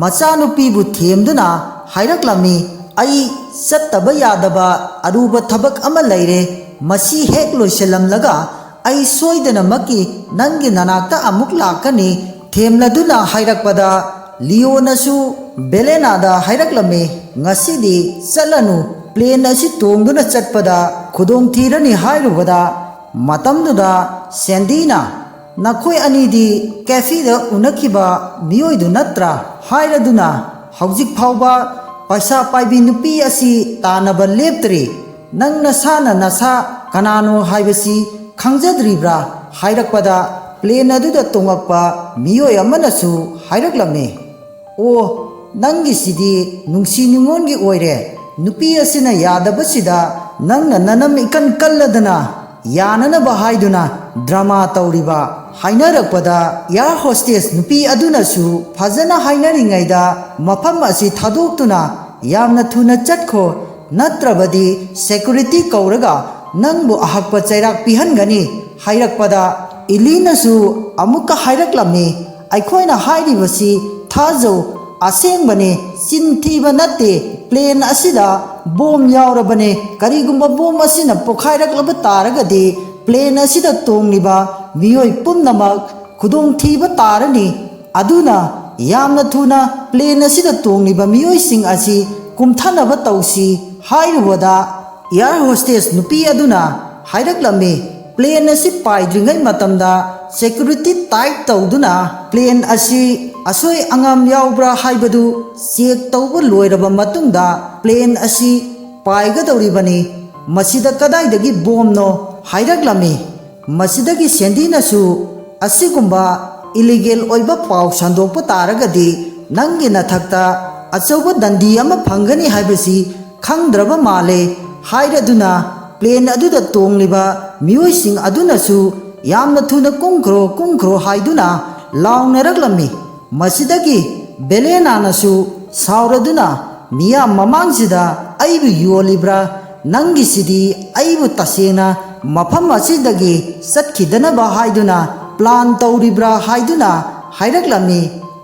ꯃꯆꯥꯅꯨꯄꯤꯕꯨ ꯊꯦꯝꯗꯨꯅ ꯍꯥꯏꯔꯛꯂꯝꯃꯤ, ꯑꯩ ꯆꯠꯇꯕ ꯌꯥꯗꯕ ꯑꯔꯨꯕ ꯊꯕꯛ ꯑꯃ ꯂꯩꯔꯦ, ꯃꯁꯤ ꯍꯦꯛ ꯂꯣꯏꯁꯤꯜꯂꯝꯂꯒ ꯑꯩ ꯁꯣꯏꯗꯅꯃꯛꯀꯤ ꯅꯪꯒꯤ ꯅꯅꯥꯛꯇ ꯑꯃꯨꯛ ꯂꯥꯛꯀꯅꯤ ꯊꯦꯝꯂꯗꯨꯅ ꯍꯥꯏꯔꯛꯄꯗ ꯂꯤꯌꯣꯅꯁꯨ ꯕꯦꯂꯦꯅꯥꯗ ꯍꯥꯏꯔꯛꯂꯝꯃꯤ, ꯉꯁꯤꯗꯤ ꯆꯠꯂꯅꯨ, ꯄ꯭ꯂꯦꯟ ꯑꯁꯤ ꯇꯣꯡꯗꯨꯅ ꯆꯠꯄꯗ ꯈꯨꯗꯣꯡꯊꯤꯔꯅꯤ ꯍꯥꯏꯔꯨꯕꯗ ꯃꯇꯝꯗꯨꯗ ꯁꯦꯟꯗꯤꯅ ꯅꯈꯣꯏ ꯑꯅꯤꯗꯤ ꯀꯦꯐꯦꯗ ꯎꯅꯈꯤꯕ ꯃꯤꯑꯣꯏꯗꯨ ꯅꯠꯇ꯭ꯔꯥ ꯍꯥꯏꯔꯗꯨꯅ ꯍꯧꯖꯤꯛ ꯐꯥꯎꯕ ꯄꯩꯁꯥ ꯄꯥꯏꯕꯤ ꯅꯨꯄꯤ ꯑꯁꯤ ꯇꯥꯟꯅꯕ ꯂꯦꯞꯇ꯭ꯔꯤ, ꯅꯪ ꯅꯁꯥꯅ ꯅꯁꯥ ꯀꯅꯥꯅꯣ ꯍꯥꯏꯕꯁꯤ ꯈꯪꯖꯗ꯭ꯔꯤꯕ꯭ꯔꯥ ꯍꯥꯏꯔꯛꯄꯗ ꯄ꯭ꯂꯦꯟ ꯑꯗꯨꯗ ꯇꯣꯡꯉꯛꯄ ꯃꯤꯑꯣꯏ ꯑꯃꯅꯁꯨ ꯍꯥꯏꯔꯛꯂꯝꯃꯤ, ꯑꯣ ꯅꯪꯒꯤꯁꯤꯗꯤ ꯅꯨꯡꯁꯤ ꯅꯨꯡꯉꯣꯟꯒꯤ ꯑꯣꯏꯔꯦ, ꯅꯨꯄꯤ ꯑꯁꯤꯅ ꯌꯥꯗꯕꯁꯤꯗ ꯅꯪꯅ ꯅꯅꯝ ꯏꯀꯟ ꯀꯜꯂꯗꯅ ꯌꯥꯅꯅꯕ ꯍꯥꯏꯗꯨꯅ ꯗ꯭ꯔꯃꯥ ꯇꯧꯔꯤꯕ ꯍꯥꯏꯅꯔꯛꯄꯗ ꯏꯌꯥꯔ ꯍꯣꯁꯇꯦꯁ ꯅꯨꯄꯤ ꯑꯗꯨꯅꯁꯨ ꯐꯖꯅ ꯍꯥꯏꯅꯔꯤꯉꯩꯗ ꯃꯐꯝ ꯑꯁꯤ ꯊꯥꯗꯣꯛꯇꯨꯅ ꯌꯥꯝꯅ ꯊꯨꯅ ꯆꯠꯈꯣ, ꯅꯠꯇ꯭ꯔꯕꯗꯤ ꯁꯦꯀꯨꯔꯤꯇꯤ ꯀꯧꯔꯒ ꯅꯪꯕꯨ ꯑꯍꯛꯄ ꯆꯩꯔꯥꯛ ꯄꯤꯍꯟꯒꯅꯤ ꯍꯥꯏꯔꯛꯄꯗ ꯏꯂꯤꯅꯁꯨ ꯑꯃꯨꯛꯀ ꯍꯥꯏꯔꯛꯂꯝꯃꯤ, ꯑꯩꯈꯣꯏꯅ ꯍꯥꯏꯔꯤꯕꯁꯤ ꯊꯥꯖꯧ, ꯑꯁꯦꯡꯕꯅꯦ, ꯆꯤꯟ ꯊꯤꯕ ꯅꯠꯇꯦ, प्लेन असिदा बोम यावरबने करीगुम्बा बोम असिना पोखाइरक्लब तारगदि प्लेन असिदा तोंगलिबा मियोय पुम्नमक खुदोंग थीबा तारनी अदुना यामना थुना प्लेन असिदा तोंगलिबा मियोयसिंग असि कुमथानबा तौसी हाइरुबदा एयर होस्टेस नुपी अदुना हाइरक्लमे प्लेन असि पाइद्रिङै मतमदा सेक्युरिटी टाइट तौदुना प्लेन असि असोय अंगम यावब्रा हाइबदु चेक तौबा लोइरबा मतुंगदा प्लेन असि पाइगदौरिबनी मसिदा कदाइदगी बोमनो हाइरक्लमे मसिदगी सेंदीनसु असिगुम्बा इलीगल ओइबा पाउ संदोकपा तारगदि नंगी नथक्ता अचौबा दंडी अमा फंगनी हाइबसि खंगद्रबा माले हाइरदुना प्लेन अदुदा तोंगलिबा मियोयसिंग अदुनसु यामना थुना कुंग्रो हाइदुना लाउनरक्लमी मसिदगी बेलेनानसु साउरदुना मिया ममांगसिदा अइबु योलिब्रा नंगिसिदी अइबु तसेना मफम असिदगी सत्खिदनबा हाइदुना प्लान तौरिब्रा हाइदुना हाइरक्लमी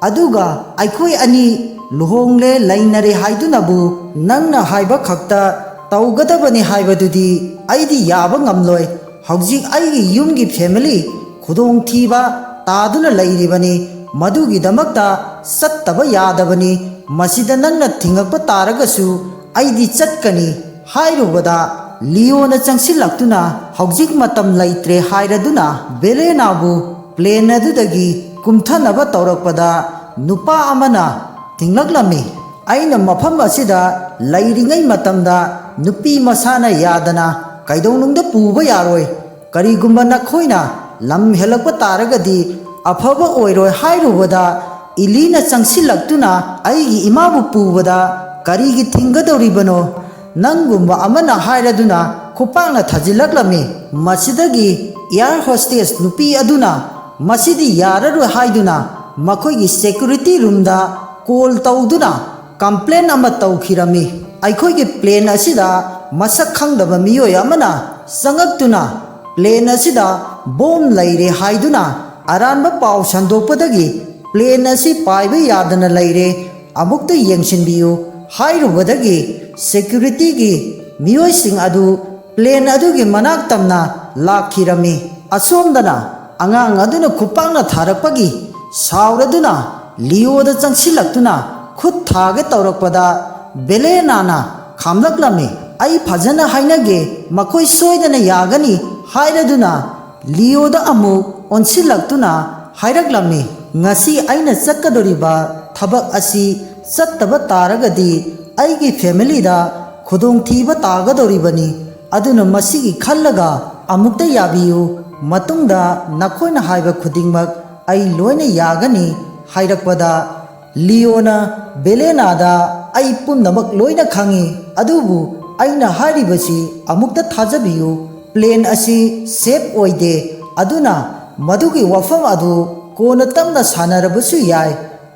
अदुगा अइखोय अनि लुहोंगले लैनरे हाइदुनाबु नंगना हाइबा खक्ता तौगदबनी हाइबदुदी अइदी याबा ngamloi हौजिक अइगी युमगी फैमिली खुदोंग थीबा तादुना लैरिबनी मदुगी दमकता सत्तबा यादबनी मसिदा नंगना थिंगकपा तारगसु अइदी चटकनी हाइरुबदा लियोना चंगसिलक्तुना हौजिक मतम लैत्रे हाइरदुना बेलेनाबु प्लेन अदुदगी कुमथनबा तौरकपदा नुपा अमना थिंगलक्लमी अइना मफम असिदा ꯂꯩꯔꯤꯉꯩ ꯃꯇꯝꯗ ꯅꯨꯄꯤ ꯃꯁꯥꯅ ꯌꯥꯗꯅ ꯀꯩꯗꯧꯅꯨꯡꯗ ꯄꯨꯕ ꯌꯥꯔꯣꯏ ꯀꯔꯤꯒꯨꯝꯕ ꯅꯈꯣꯏꯅ ꯂꯝ ꯍꯦꯜꯂꯛꯄ ꯇꯥꯔꯒꯗꯤ ꯑꯐꯕ ꯑꯣꯏꯔꯣꯏ ꯍꯥꯏꯔꯨꯕꯗ ꯏꯂꯤꯅ ꯆꯪꯁꯤꯜꯂꯛꯇꯨꯅ ꯑꯩꯒꯤ ꯏꯃꯥꯕꯨ ꯄꯨꯕꯗ ꯀꯔꯤꯒꯤ ꯊꯤꯡꯒꯗꯧꯔꯤꯕꯅꯣ ꯅꯪꯒꯨꯝꯕ ꯑꯃꯅ ꯍꯥꯏꯔꯗꯨꯅ ꯈꯨꯄꯥꯛꯅ ꯊꯥꯖꯤꯜꯂꯛꯂꯝꯃꯤ ꯃꯁꯤꯗꯒꯤ ꯏꯌꯥꯔ ꯍꯣꯁꯇꯦꯁ ꯅꯨꯄꯤ ꯑꯗꯨꯅ ꯃꯁꯤꯗꯤ ꯌꯥꯔꯔꯣꯏ ꯍꯥꯏꯗꯨꯅ ꯃꯈꯣꯏꯒꯤ ꯁꯦꯀ꯭ꯌꯨꯔꯤꯇꯤ ꯔꯨꯝꯗ ꯀꯣꯜ ꯇꯧꯗꯨꯅ ꯀꯝꯄ꯭ꯂꯦꯟ ꯑꯃ ꯇꯧꯈꯤꯔꯝꯃꯤ ꯑꯩꯈꯣꯏꯒꯤ ꯄ꯭ꯂꯦꯟ ꯑꯁꯤꯗ ꯃꯁꯛ ꯈꯪꯗꯕ ꯃꯤꯑꯣꯏ ꯑꯃꯅ ꯆꯪꯉꯛꯇꯨꯅ ꯄ꯭ꯂꯦꯟ ꯑꯁꯤꯗ ꯕꯣꯝ ꯂꯩꯔꯦ ꯍꯥꯏꯗꯨꯅ ꯑꯔꯥꯟꯕ ꯄꯥꯎ ꯁꯟꯗꯣꯛꯄꯗꯒꯤ ꯄ꯭ꯂꯦꯟ ꯑꯁꯤ ꯄꯥꯏꯕ ꯌꯥꯗꯅ ꯂꯩꯔꯦ ꯑꯃꯨꯛꯇ ꯌꯦꯡꯁꯤꯟꯕꯤꯌꯨ ꯍꯥꯏꯔꯨꯕꯗꯒꯤ ꯁꯦꯀ꯭ꯌꯨꯔꯤꯇꯤꯒꯤ ꯃꯤꯑꯣꯏꯁꯤꯡ ꯑꯗꯨ ꯄ꯭ꯂꯦꯟ ꯑꯗꯨꯒꯤ ꯃꯅꯥꯛ ꯇꯝꯅ ꯂꯥꯛꯈꯤꯔꯝꯃꯤ ꯑꯁꯣꯝꯗꯅ ꯑꯉꯥꯡ ꯑꯗꯨꯅ ꯈꯨꯄꯥꯛꯅ ꯊꯥꯔꯛꯄꯒꯤ ꯁꯥꯎꯔꯗꯨꯅ ꯂꯤꯑꯣꯗ ꯆꯪꯁꯤꯜꯂꯛꯇꯨꯅ ꯈꯨꯠ ꯊꯥꯒꯦ ꯇꯧꯔꯛꯄꯗ ꯕꯦꯂꯦꯅꯥꯅ ꯈꯥꯝꯂꯛꯂꯝꯃꯤ ꯑꯩ ꯐꯖꯅ ꯍꯥꯏꯅꯒꯦ ꯃꯈꯣꯏ ꯁꯣꯏꯗꯅ ꯌꯥꯒꯅꯤ ꯍꯥꯏꯔꯗꯨꯅ ꯂꯤꯑꯣꯗ ꯑꯃꯨꯛ ꯑꯣꯟꯁꯤꯜꯂꯛꯇꯨꯅ ꯍꯥꯏꯔꯛꯂꯝꯃꯤ ꯉꯁꯤ ꯑꯩꯅ ꯆꯠꯀꯗꯧꯔꯤꯕ ꯊꯕꯛ ꯑꯁꯤ ꯆꯠꯇꯕ ꯇꯥꯔꯒꯗꯤ ꯑꯩꯒꯤ ꯐꯦꯃꯤꯂꯤꯗ ꯈꯨꯗꯣꯡꯊꯤꯕ ꯇꯥꯒꯗꯧꯔꯤꯕꯅꯤ ꯑꯗꯨꯅ ꯃꯁꯤꯒꯤ ꯈꯜꯂꯒ ꯑꯃꯨꯛꯇ ꯌꯥꯕꯤꯌꯨ ꯃꯇꯨꯡꯗ ꯅꯈꯣꯏꯅ ꯍꯥꯏꯕ ꯈꯨꯗꯤꯡꯃꯛ ꯑꯩ ꯂꯣꯏꯅ ꯌꯥꯒꯅꯤ ꯍꯥꯏꯔꯛꯄꯗ ꯂꯤꯑꯣꯅ ꯕꯦꯂꯦꯅꯥꯗ ꯑꯩ ꯄꯨꯝꯅꯃꯛ ꯂꯣꯏꯅ ꯈꯪꯏ ꯑꯗꯨꯕꯨ ꯑꯩꯅ ꯍꯥꯏꯔꯤꯕꯁꯤ ꯑꯃꯨꯛꯇ ꯊꯥꯖꯕꯤꯌꯨ ꯄ꯭ꯂꯦꯟ ꯑꯁꯤ ꯁꯦꯐ ꯑꯣꯏꯗꯦ ꯑꯗꯨꯅ ꯃꯗꯨꯒꯤ ꯋꯥꯐꯝ ꯑꯗꯨ ꯀꯣꯟꯅ ꯇꯞꯅ ꯁꯥꯟꯅꯔꯕꯁꯨ ꯌꯥꯏ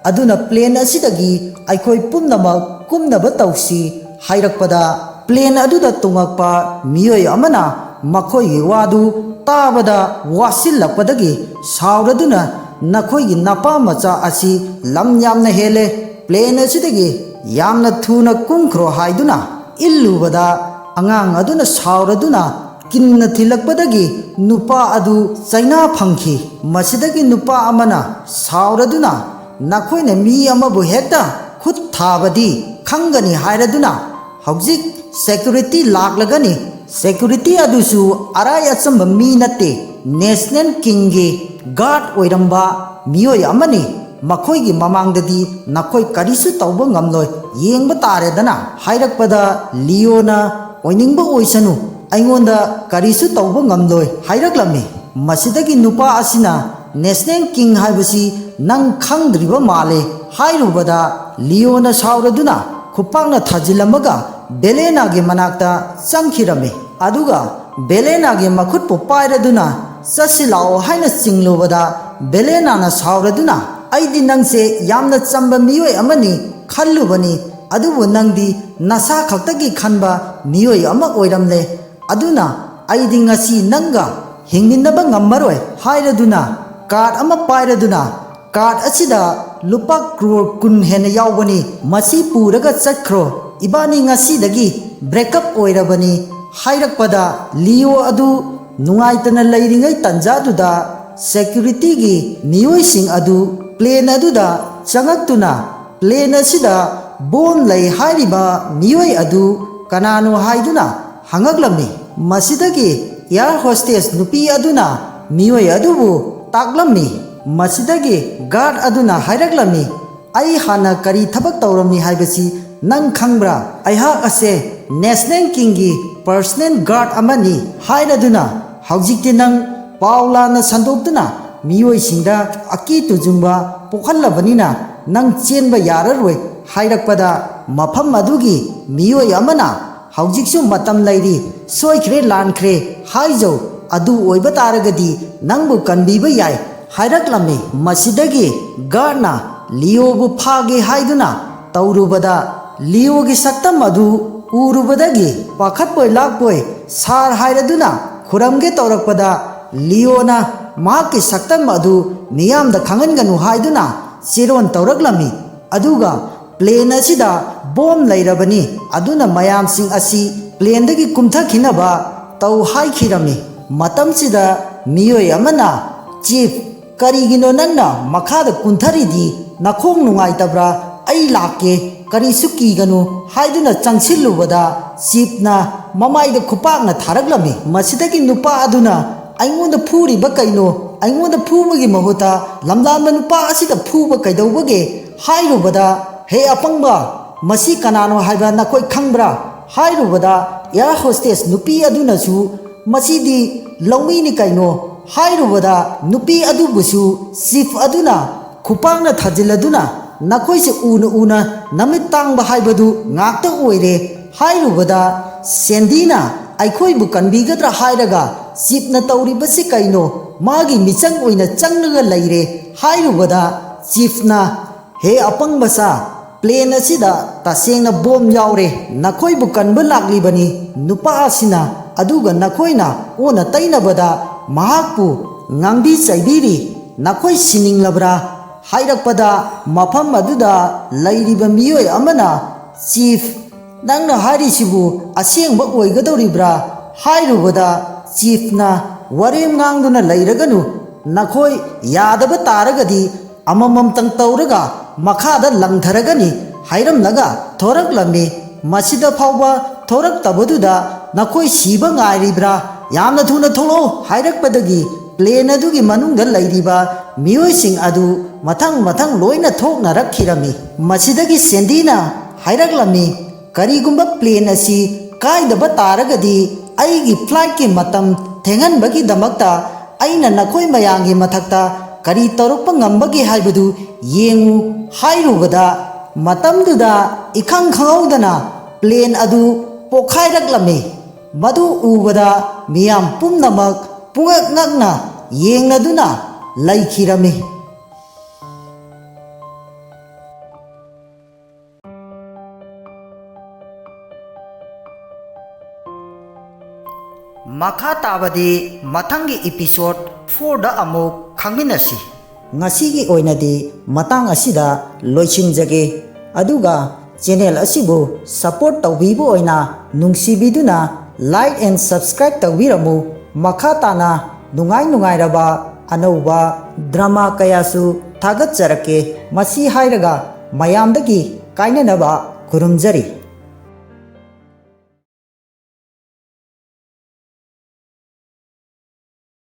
ꯑꯗꯨꯅ ꯄ꯭ꯂꯦꯟ ꯑꯁꯤꯗꯒꯤ ꯑꯩꯈꯣꯏ ꯄꯨꯝꯅꯃꯛ ꯀꯨꯝꯅꯕ ꯇꯧꯁꯤ ꯍꯥꯏꯔꯛꯄꯗ ꯄ꯭ꯂꯦꯟ ꯑꯗꯨꯗ ꯇꯣꯡꯉꯛꯄ ꯃꯤꯑꯣꯏ ꯑꯃꯅ ꯃꯈꯣꯏꯒꯤ ꯋꯥꯗꯨ ꯇꯥꯕꯗ ꯋꯥꯁꯤꯜꯂꯛꯄꯗꯒꯤ ꯁꯥꯎꯔꯗꯨꯅ ꯅꯈꯣꯏꯒꯤ ꯅꯄꯥ ꯃꯆꯥ ꯑꯁꯤ ꯂꯝ ꯌꯥꯝꯅ ꯍꯦꯜꯂꯦ ꯄ꯭ꯂꯦꯟ ꯑꯁꯤꯗꯒꯤ ꯌꯥꯝꯅ ꯊꯨꯅ ꯀꯨꯝꯈ꯭ꯔꯣ ꯍꯥꯏꯗꯨꯅ ꯏꯜꯂꯨꯕꯗ ꯑꯉꯥꯡ ꯑꯗꯨꯅ ꯁꯥꯎꯔꯗꯨꯅ ꯀꯤꯟꯅ ꯊꯤꯜꯂꯛꯄꯗꯒꯤ ꯅꯨꯄꯥ ꯑꯗු ꯆꯩꯅꯥ ꯐꯪꯈꯤ ꯃꯁꯤꯗꯒꯤ ꯅꯨꯄꯥ ꯑꯃꯅ ꯁꯥꯎꯔꯗꯨꯅ ꯅꯈꯣꯏꯅ ꯃꯤ ꯑꯃꯕꯨ ꯍꯦꯛꯇ ꯈꯨꯠ ꯊꯥꯕꯗꯤ ꯈꯪꯒꯅꯤ ꯍꯥꯏꯔꯗꯨꯅ ꯍꯧꯖꯤꯛ ꯁꯦꯀ꯭ꯌꯨꯔꯤꯇꯤ ꯂꯥꯛꯂꯒꯅꯤ ꯁꯦꯀ꯭ꯌꯨꯔꯤꯇꯤ ꯑꯗꯨꯁꯨ ꯑꯔꯥꯏ ꯑꯆꯝꯕ ꯃꯤ ꯅꯠꯇꯦ ꯅꯦꯁꯅꯦꯜ ꯀꯤꯡꯒꯤ ꯒꯥꯔꯗ ꯑꯣꯏꯔꯝꯕ ꯃꯤꯑꯣꯏ ꯑꯃꯅꯤ ꯃꯈꯣꯏꯒꯤ ꯃꯃꯥꯡꯗꯗꯤ ꯅꯈꯣꯏ ꯀꯔꯤꯁꯨ ꯇꯧꯕ ꯉꯝꯂꯣꯏ ꯌꯦꯡꯕ ꯇꯥꯔꯦꯗꯅ ꯍꯥꯏꯔꯛꯄꯗ ꯂꯤꯑꯣꯅ ꯑꯣꯏꯅꯤꯡꯕ ꯑꯣꯏꯁꯅꯨ ꯑꯩꯉꯣꯟꯗ ꯀꯔꯤꯁꯨ ꯇꯧꯕ ꯉꯝꯂꯣꯏ ꯍꯥꯏꯔꯛꯂꯝꯃꯤ ꯃꯁꯤꯗꯒꯤ ꯅꯨꯄꯥ ꯑꯁꯤꯅ ꯅꯦꯁꯅꯦꯜ ꯀꯤꯡ ꯍꯥꯏꯕꯁꯤ ꯅꯪ ꯈꯪꯗ꯭ꯔꯤꯕ ꯃꯥꯜꯂꯦ ꯍꯥꯏꯔꯨꯕꯗ ꯂꯤꯑꯣꯅ ꯁꯥꯎꯔꯗꯨꯅ ꯈꯨꯄꯥꯛꯅ ꯊꯥꯖꯤꯜꯂꯝꯃꯒ ꯕꯦꯂꯦꯅꯥꯒꯤ ꯃꯅꯥꯛꯇ ꯆꯪꯈꯤꯔꯝꯃꯤ ꯑꯗꯨꯒ ꯕꯦꯂꯦꯅꯥꯒꯤ ꯃꯈꯨꯠꯄꯨ ꯄꯥꯏꯔꯗꯨꯅ ꯆꯠꯁꯤ ꯂꯥꯛꯑꯣ ꯍꯥꯏꯅ ꯆꯤꯡꯂꯨꯕꯗ ꯕꯦꯂꯦꯅꯥꯅ ꯁꯥꯎꯔꯗꯨꯅ ꯑꯩꯗꯤ ꯅꯪꯁꯦ ꯌꯥꯝꯅ ꯆꯝꯕ ꯃꯤꯑꯣꯏ ꯑꯃꯅꯤ ꯈꯜꯂꯨꯕꯅꯤ ꯑꯗꯨꯕꯨ ꯅꯪꯗꯤ ꯅꯁꯥ ꯈꯛꯇꯒꯤ ꯈꯟꯕ ꯃꯤꯑꯣꯏ ꯑꯃ ꯑꯣꯏꯔꯝꯂꯦ ꯑꯗꯨꯅ ꯑꯩꯗꯤ ꯉꯁꯤ ꯅꯪꯒ ꯍꯤꯡꯃꯤꯟꯅꯕ ꯉꯝꯃꯔꯣꯏ ꯍꯥꯏꯔꯗꯨꯅ ꯀꯥꯔꯗ ꯑꯃ ꯄꯥꯏꯔꯗꯨꯅ ꯀꯥꯔꯗ ꯑꯁꯤꯗ ꯂꯨꯄꯥ ꯀ꯭ꯔꯣꯔ 10 ꯍꯦꯟꯅ ꯌꯥꯎꯕꯅꯤ ꯃꯁꯤ ꯄꯨꯔꯒ ꯆꯠꯈ꯭ꯔꯣ ꯏꯕꯥꯅꯤ ꯉꯁꯤꯗꯒꯤ ꯕ꯭ꯔꯦꯛꯑꯞ ꯑꯣꯏꯔꯕꯅꯤ ꯍꯥꯏꯔꯛꯄꯗ ꯂꯤꯑꯣ ꯑꯗꯨ ꯅꯨꯡꯉꯥꯏꯇꯅ ꯂꯩꯔꯤꯉꯩ ꯇꯟꯖꯥꯗꯨꯗ ꯁꯦꯀ꯭ꯌꯨꯔꯤꯇꯤꯒꯤ ꯃꯤꯑꯣꯏꯁꯤꯡ ꯑꯗꯨ ꯄ꯭ꯂꯦꯟ ꯑꯗꯨꯗ ꯆꯪꯉꯛꯇꯨꯅ ꯄ꯭ꯂꯦꯟ ꯑꯁꯤꯗ ꯕꯣꯝ ꯂꯩ ꯍꯥꯏꯔꯤꯕ ꯃꯤꯑꯣꯏ ꯑꯗු ꯀꯅꯥꯅꯣ ꯍꯥꯏꯗꯨꯅ ꯍꯪꯉꯛꯂꯝꯃꯤ ꯃꯁꯤꯗꯒꯤ ꯏꯌꯥꯔ ꯍꯣꯁꯇꯦꯁ ꯅꯨꯄꯤ ꯑꯗꯨꯅ ꯃꯤꯑꯣꯏ ꯑꯗꯨꯕꯨ ꯇꯥꯛꯂꯝꯃꯤ ꯃꯁꯤꯗꯒꯤ ꯒꯥꯔꯗ ꯑꯗꯨꯅ ꯍꯥꯏꯔꯛꯂꯝꯃꯤ ꯑꯩ ꯍꯥꯟꯅ ꯀꯔꯤ ꯊꯕꯛ ꯇꯧꯔꯝꯃꯤ ꯍꯥꯏꯕꯁꯤ ꯅꯪ ꯈꯪꯕ꯭ꯔꯥ ꯑꯩꯍꯥꯛ ꯑꯁꯦ ꯅꯦꯁꯅꯦꯜ ꯀꯤꯡꯒꯤ ꯄꯔꯁꯅꯦꯜ ꯒꯥꯔꯗ ꯑꯃꯅꯤ ꯍꯥꯏꯔꯗꯨꯅ ꯍꯧꯖꯤꯛꯇꯤ ꯅꯪ ꯄꯥꯎ ꯂꯥꯟꯅ ꯁꯟꯗꯣꯛꯇꯨꯅ ꯃꯤꯑꯣꯏꯁꯤꯡꯗ ꯑꯀꯤ ꯇꯨꯖꯨꯡꯕ ꯄꯣꯛꯍꯜꯂꯕꯅꯤꯅ ꯅꯪ ꯆꯦꯟꯕ ꯌꯥꯔꯔꯣꯏ ꯍꯥꯏꯔꯛꯄꯗ ꯃꯐꯝ ꯑꯗꯨꯒꯤ ꯃꯤꯑꯣꯏ ꯑꯃꯅ ꯍꯧꯖꯤꯛꯁꯨ मतम लैरी सोइख्रे लानख्रे हाइजौ अदु ओइबा तारगदी नंगबु कनबीबा याय हाइरक्लम्मी मसिदगी गार्डना लियोबु फागे हाइदुना तौरुबदा लियोगी सक्तम अदु उरुबदगी पाखतपोय लाखपोय सार हाइरदुना खुरमगे तौरकपदा लियोना माके सक्तम अदु मियामदा खंगनगनु हाइदुना चिरोन तौरक्लम्मी अदुगा प्लेन असिदा बॉम लैरबनी अदुना मयामसिंग असी प्लेनदगी कुमथखिनबा तौ हाइखिरमी मतमसिदा मियोय अमना चीफ करिगिनो नन्ना मखादा कुंथरिदी नखोंग नुंगाइतब्रा आई लाके करिसु कीगनु हाइदुना चंगसिल्लुबदा चीफना ममाइदा खुपाकना थारगलमी मसिदगी नुपा अदुना अइंगोंदा फूरिबा कइनो अइंगोंदा फूबगी महुता लमलामदा नुपा असिदा फूबा कइदौबगे हाइरुबदा हे अपंगबा ꯃꯁꯤ ꯀꯅꯥꯅꯣ ꯍꯥꯏꯕ ꯅꯈꯣꯏ ꯈꯪꯕ꯭ꯔꯥ ꯍꯥꯏꯔꯨꯕꯗ ꯑꯦꯌꯔ ꯍꯣꯁꯇꯦꯁ ꯅꯨꯄꯤ ꯑꯗꯨꯅꯁꯨ ꯃꯁꯤꯗꯤ ꯂꯧꯃꯤꯅꯤ ꯀꯩꯅꯣ ꯍꯥꯏꯔꯨꯕꯗ ꯅꯨꯄꯤ ꯑꯗꯨꯕꯨꯁꯨ ꯆꯤꯐ ꯑꯗꯨꯅ ꯈꯨꯄꯥꯛꯅ ꯊꯥꯖꯤꯜꯂꯗꯨꯅ ꯅꯈꯣꯏꯁꯦ ꯎꯅ ꯎꯅ ꯅꯃꯤꯠ ꯇꯥꯡꯕ ꯍꯥꯏꯕꯗꯨ ꯉꯥꯛꯇ ꯑꯣꯏꯔꯦ ꯍꯥꯏꯔꯨꯕꯗ ꯁꯦꯟꯗꯤꯅ ꯑꯩꯈꯣꯏꯕꯨ ꯀꯟꯕꯤꯒꯗ꯭ꯔꯥ ꯍꯥꯏꯔꯒ ꯆꯤꯐꯅ ꯇꯧꯔꯤꯕꯁꯤ ꯀꯩꯅꯣ ꯃꯥꯒꯤ ꯃꯤꯆꯪ ꯑꯣꯏꯅ ꯆꯪꯂꯒ ꯂꯩꯔꯦ ꯍꯥꯏꯔꯨꯕꯗ ꯆꯤꯐꯅ ꯍꯦ ꯑꯄꯪꯕꯆꯥ ꯄ꯭ꯂꯦꯟ ꯑꯁꯤꯗ ꯇꯁꯦꯡꯅ ꯕꯣꯝ ꯌꯥꯎꯔꯦ ꯅꯈꯣꯏꯕꯨ ꯀꯟꯕ ꯂꯥꯛꯂꯤꯕꯅꯤ ꯅꯨꯄꯥ ꯑꯁꯤꯅ ꯑꯗꯨꯒ ꯅꯈꯣꯏꯅ ꯑꯣꯟꯅ ꯇꯩꯅꯕꯗ ꯃꯍꯥꯛꯄꯨ ꯉꯥꯡꯕꯤ ꯆꯩꯕꯤꯔꯤ ꯅꯈꯣꯏ ꯁꯤꯅꯤꯡꯂꯕ꯭ꯔꯥ ꯍꯥꯏꯔꯛꯄꯗ ꯃꯐꯝ ꯑꯗꯨꯗ ꯂꯩꯔꯤꯕ ꯃꯤꯑꯣꯏ ꯑꯃꯅ ꯆꯤꯐ ꯅꯪꯅ ꯍꯥꯏꯔꯤꯁꯤꯕꯨ ꯑꯁꯦꯡꯕ ꯑꯣꯏꯒꯗꯧꯔꯤꯕ꯭ꯔꯥ ꯍꯥꯏꯔꯨꯕꯗ ꯆꯤꯐꯅ ꯋꯥꯔꯦꯝ ꯉꯥꯡꯗꯨꯅ ꯂꯩꯔꯒꯅꯨ ꯅꯈꯣꯏ ꯌꯥꯗꯕ ꯇꯥꯔꯒꯗꯤ ꯑꯃꯃꯝꯇꯪ ꯇꯧꯔꯒ ꯃꯈꯥꯗ ꯂꯪꯊꯔꯒꯅꯤ ꯍꯥꯏꯔꯝꯂꯒ ꯊꯣꯔꯛꯂꯝꯃꯤ ꯃꯁꯤꯗ ꯐꯥꯎꯕ ꯊꯣꯔꯛꯇꯕꯗꯨꯗ ꯅꯈꯣꯏ ꯁꯤꯕ ꯉꯥꯏꯔꯤꯕ꯭ꯔꯥ ꯌꯥꯝꯅ ꯊꯨꯅ ꯊꯣꯛꯂꯛꯎ ꯍꯥꯏꯔꯛꯄꯗꯒꯤ ꯄ꯭ꯂꯦꯟ ꯑꯗꯨꯒꯤ ꯃꯅꯨꯡꯗ ꯂꯩꯔꯤꯕ ꯃꯤꯑꯣꯏꯁꯤꯡ ꯑꯗꯨ ꯃꯊꯪ ꯃꯊꯪ ꯂꯣꯏꯅ ꯊꯣꯛꯅꯔꯛꯈꯤꯔꯝꯃꯤ ꯃꯁꯤꯗꯒꯤ ꯁꯦꯟꯗꯤꯅ ꯍꯥꯏꯔꯛꯂꯝꯃꯤ ꯀꯔꯤꯒꯨꯝꯕ ꯄ꯭ꯂꯦꯟ ꯑꯁꯤ ꯀꯥꯏꯗꯕ ꯇꯥꯔꯒꯗꯤ ꯑꯩꯒꯤ ꯐ꯭ꯂꯥꯏꯠꯀꯤ ꯃꯇꯝ ꯊꯦꯡꯍꯟꯕꯒꯤꯗꯃꯛꯇ ꯑꯩꯅ ꯅꯈꯣꯏ ꯃꯌꯥꯝꯒꯤ ꯃꯊꯛꯇ ꯀꯔꯤ ꯇꯧꯔꯛꯄ ꯉꯝꯕꯒꯦ ꯍꯥꯏꯕꯗꯨ ꯌꯦꯡꯉꯨ ꯍꯥꯏꯔꯨꯕꯗ ꯃꯇꯝꯗꯨꯗ ꯏꯈꯪ ꯈꯪꯍꯧꯗꯅ ꯄ꯭ꯂꯦꯟ ꯑꯗꯨ ꯄꯣꯈꯥꯏꯔꯛꯂꯝꯃꯤ ꯃꯗꯨ ꯎꯕꯗ ꯃꯤꯌꯥꯝ ꯄꯨꯝꯅꯃꯛ ꯄꯨꯡꯉꯛ ꯉꯛꯅ ꯌꯦꯡꯂꯗꯨꯅ ꯂꯩꯈꯤꯔꯝꯃꯤ ꯃꯈꯥ ꯇꯥꯕꯗꯤ ꯃꯊꯪꯒꯤ ꯏꯄꯤꯁꯣꯗ 4ꯗ ꯑꯃꯨꯛ ꯈꯪꯃꯤꯟꯅꯁꯤ ꯉꯁꯤꯒꯤ ꯑꯣꯏꯅꯗꯤ ꯃꯇꯥꯡ ꯑꯁꯤꯗ ꯂꯣꯏꯁꯤꯟꯖꯒꯦ ꯑꯗꯨꯒ ꯆꯦꯅꯦꯜ ꯑꯁꯤꯕꯨ ꯁꯄꯣꯔꯠ ꯇꯧꯕꯤꯕ ꯑꯣꯏꯅ ꯅꯨꯡꯁꯤꯕꯤꯗꯨꯅ ꯂꯥꯏꯛ ꯑꯦꯟ ꯁꯕꯁꯀ꯭ꯔꯥꯏꯕ ꯇꯧꯕꯤꯔꯝꯃꯨ ꯃꯈꯥ ꯇꯥꯅ ꯅꯨꯡꯉꯥꯏꯔꯕ ꯑꯅꯧꯕ ꯗ꯭ꯔꯃꯥ ꯀꯌꯥꯁꯨ ꯊꯥꯒꯠꯆꯔꯛꯀꯦ ꯃꯁꯤ ꯍꯥꯏꯔꯒ ꯃꯌꯥꯝꯗꯒꯤ ꯀꯥꯏꯅꯅꯕ ꯈꯨꯔꯨꯝꯖꯔꯤ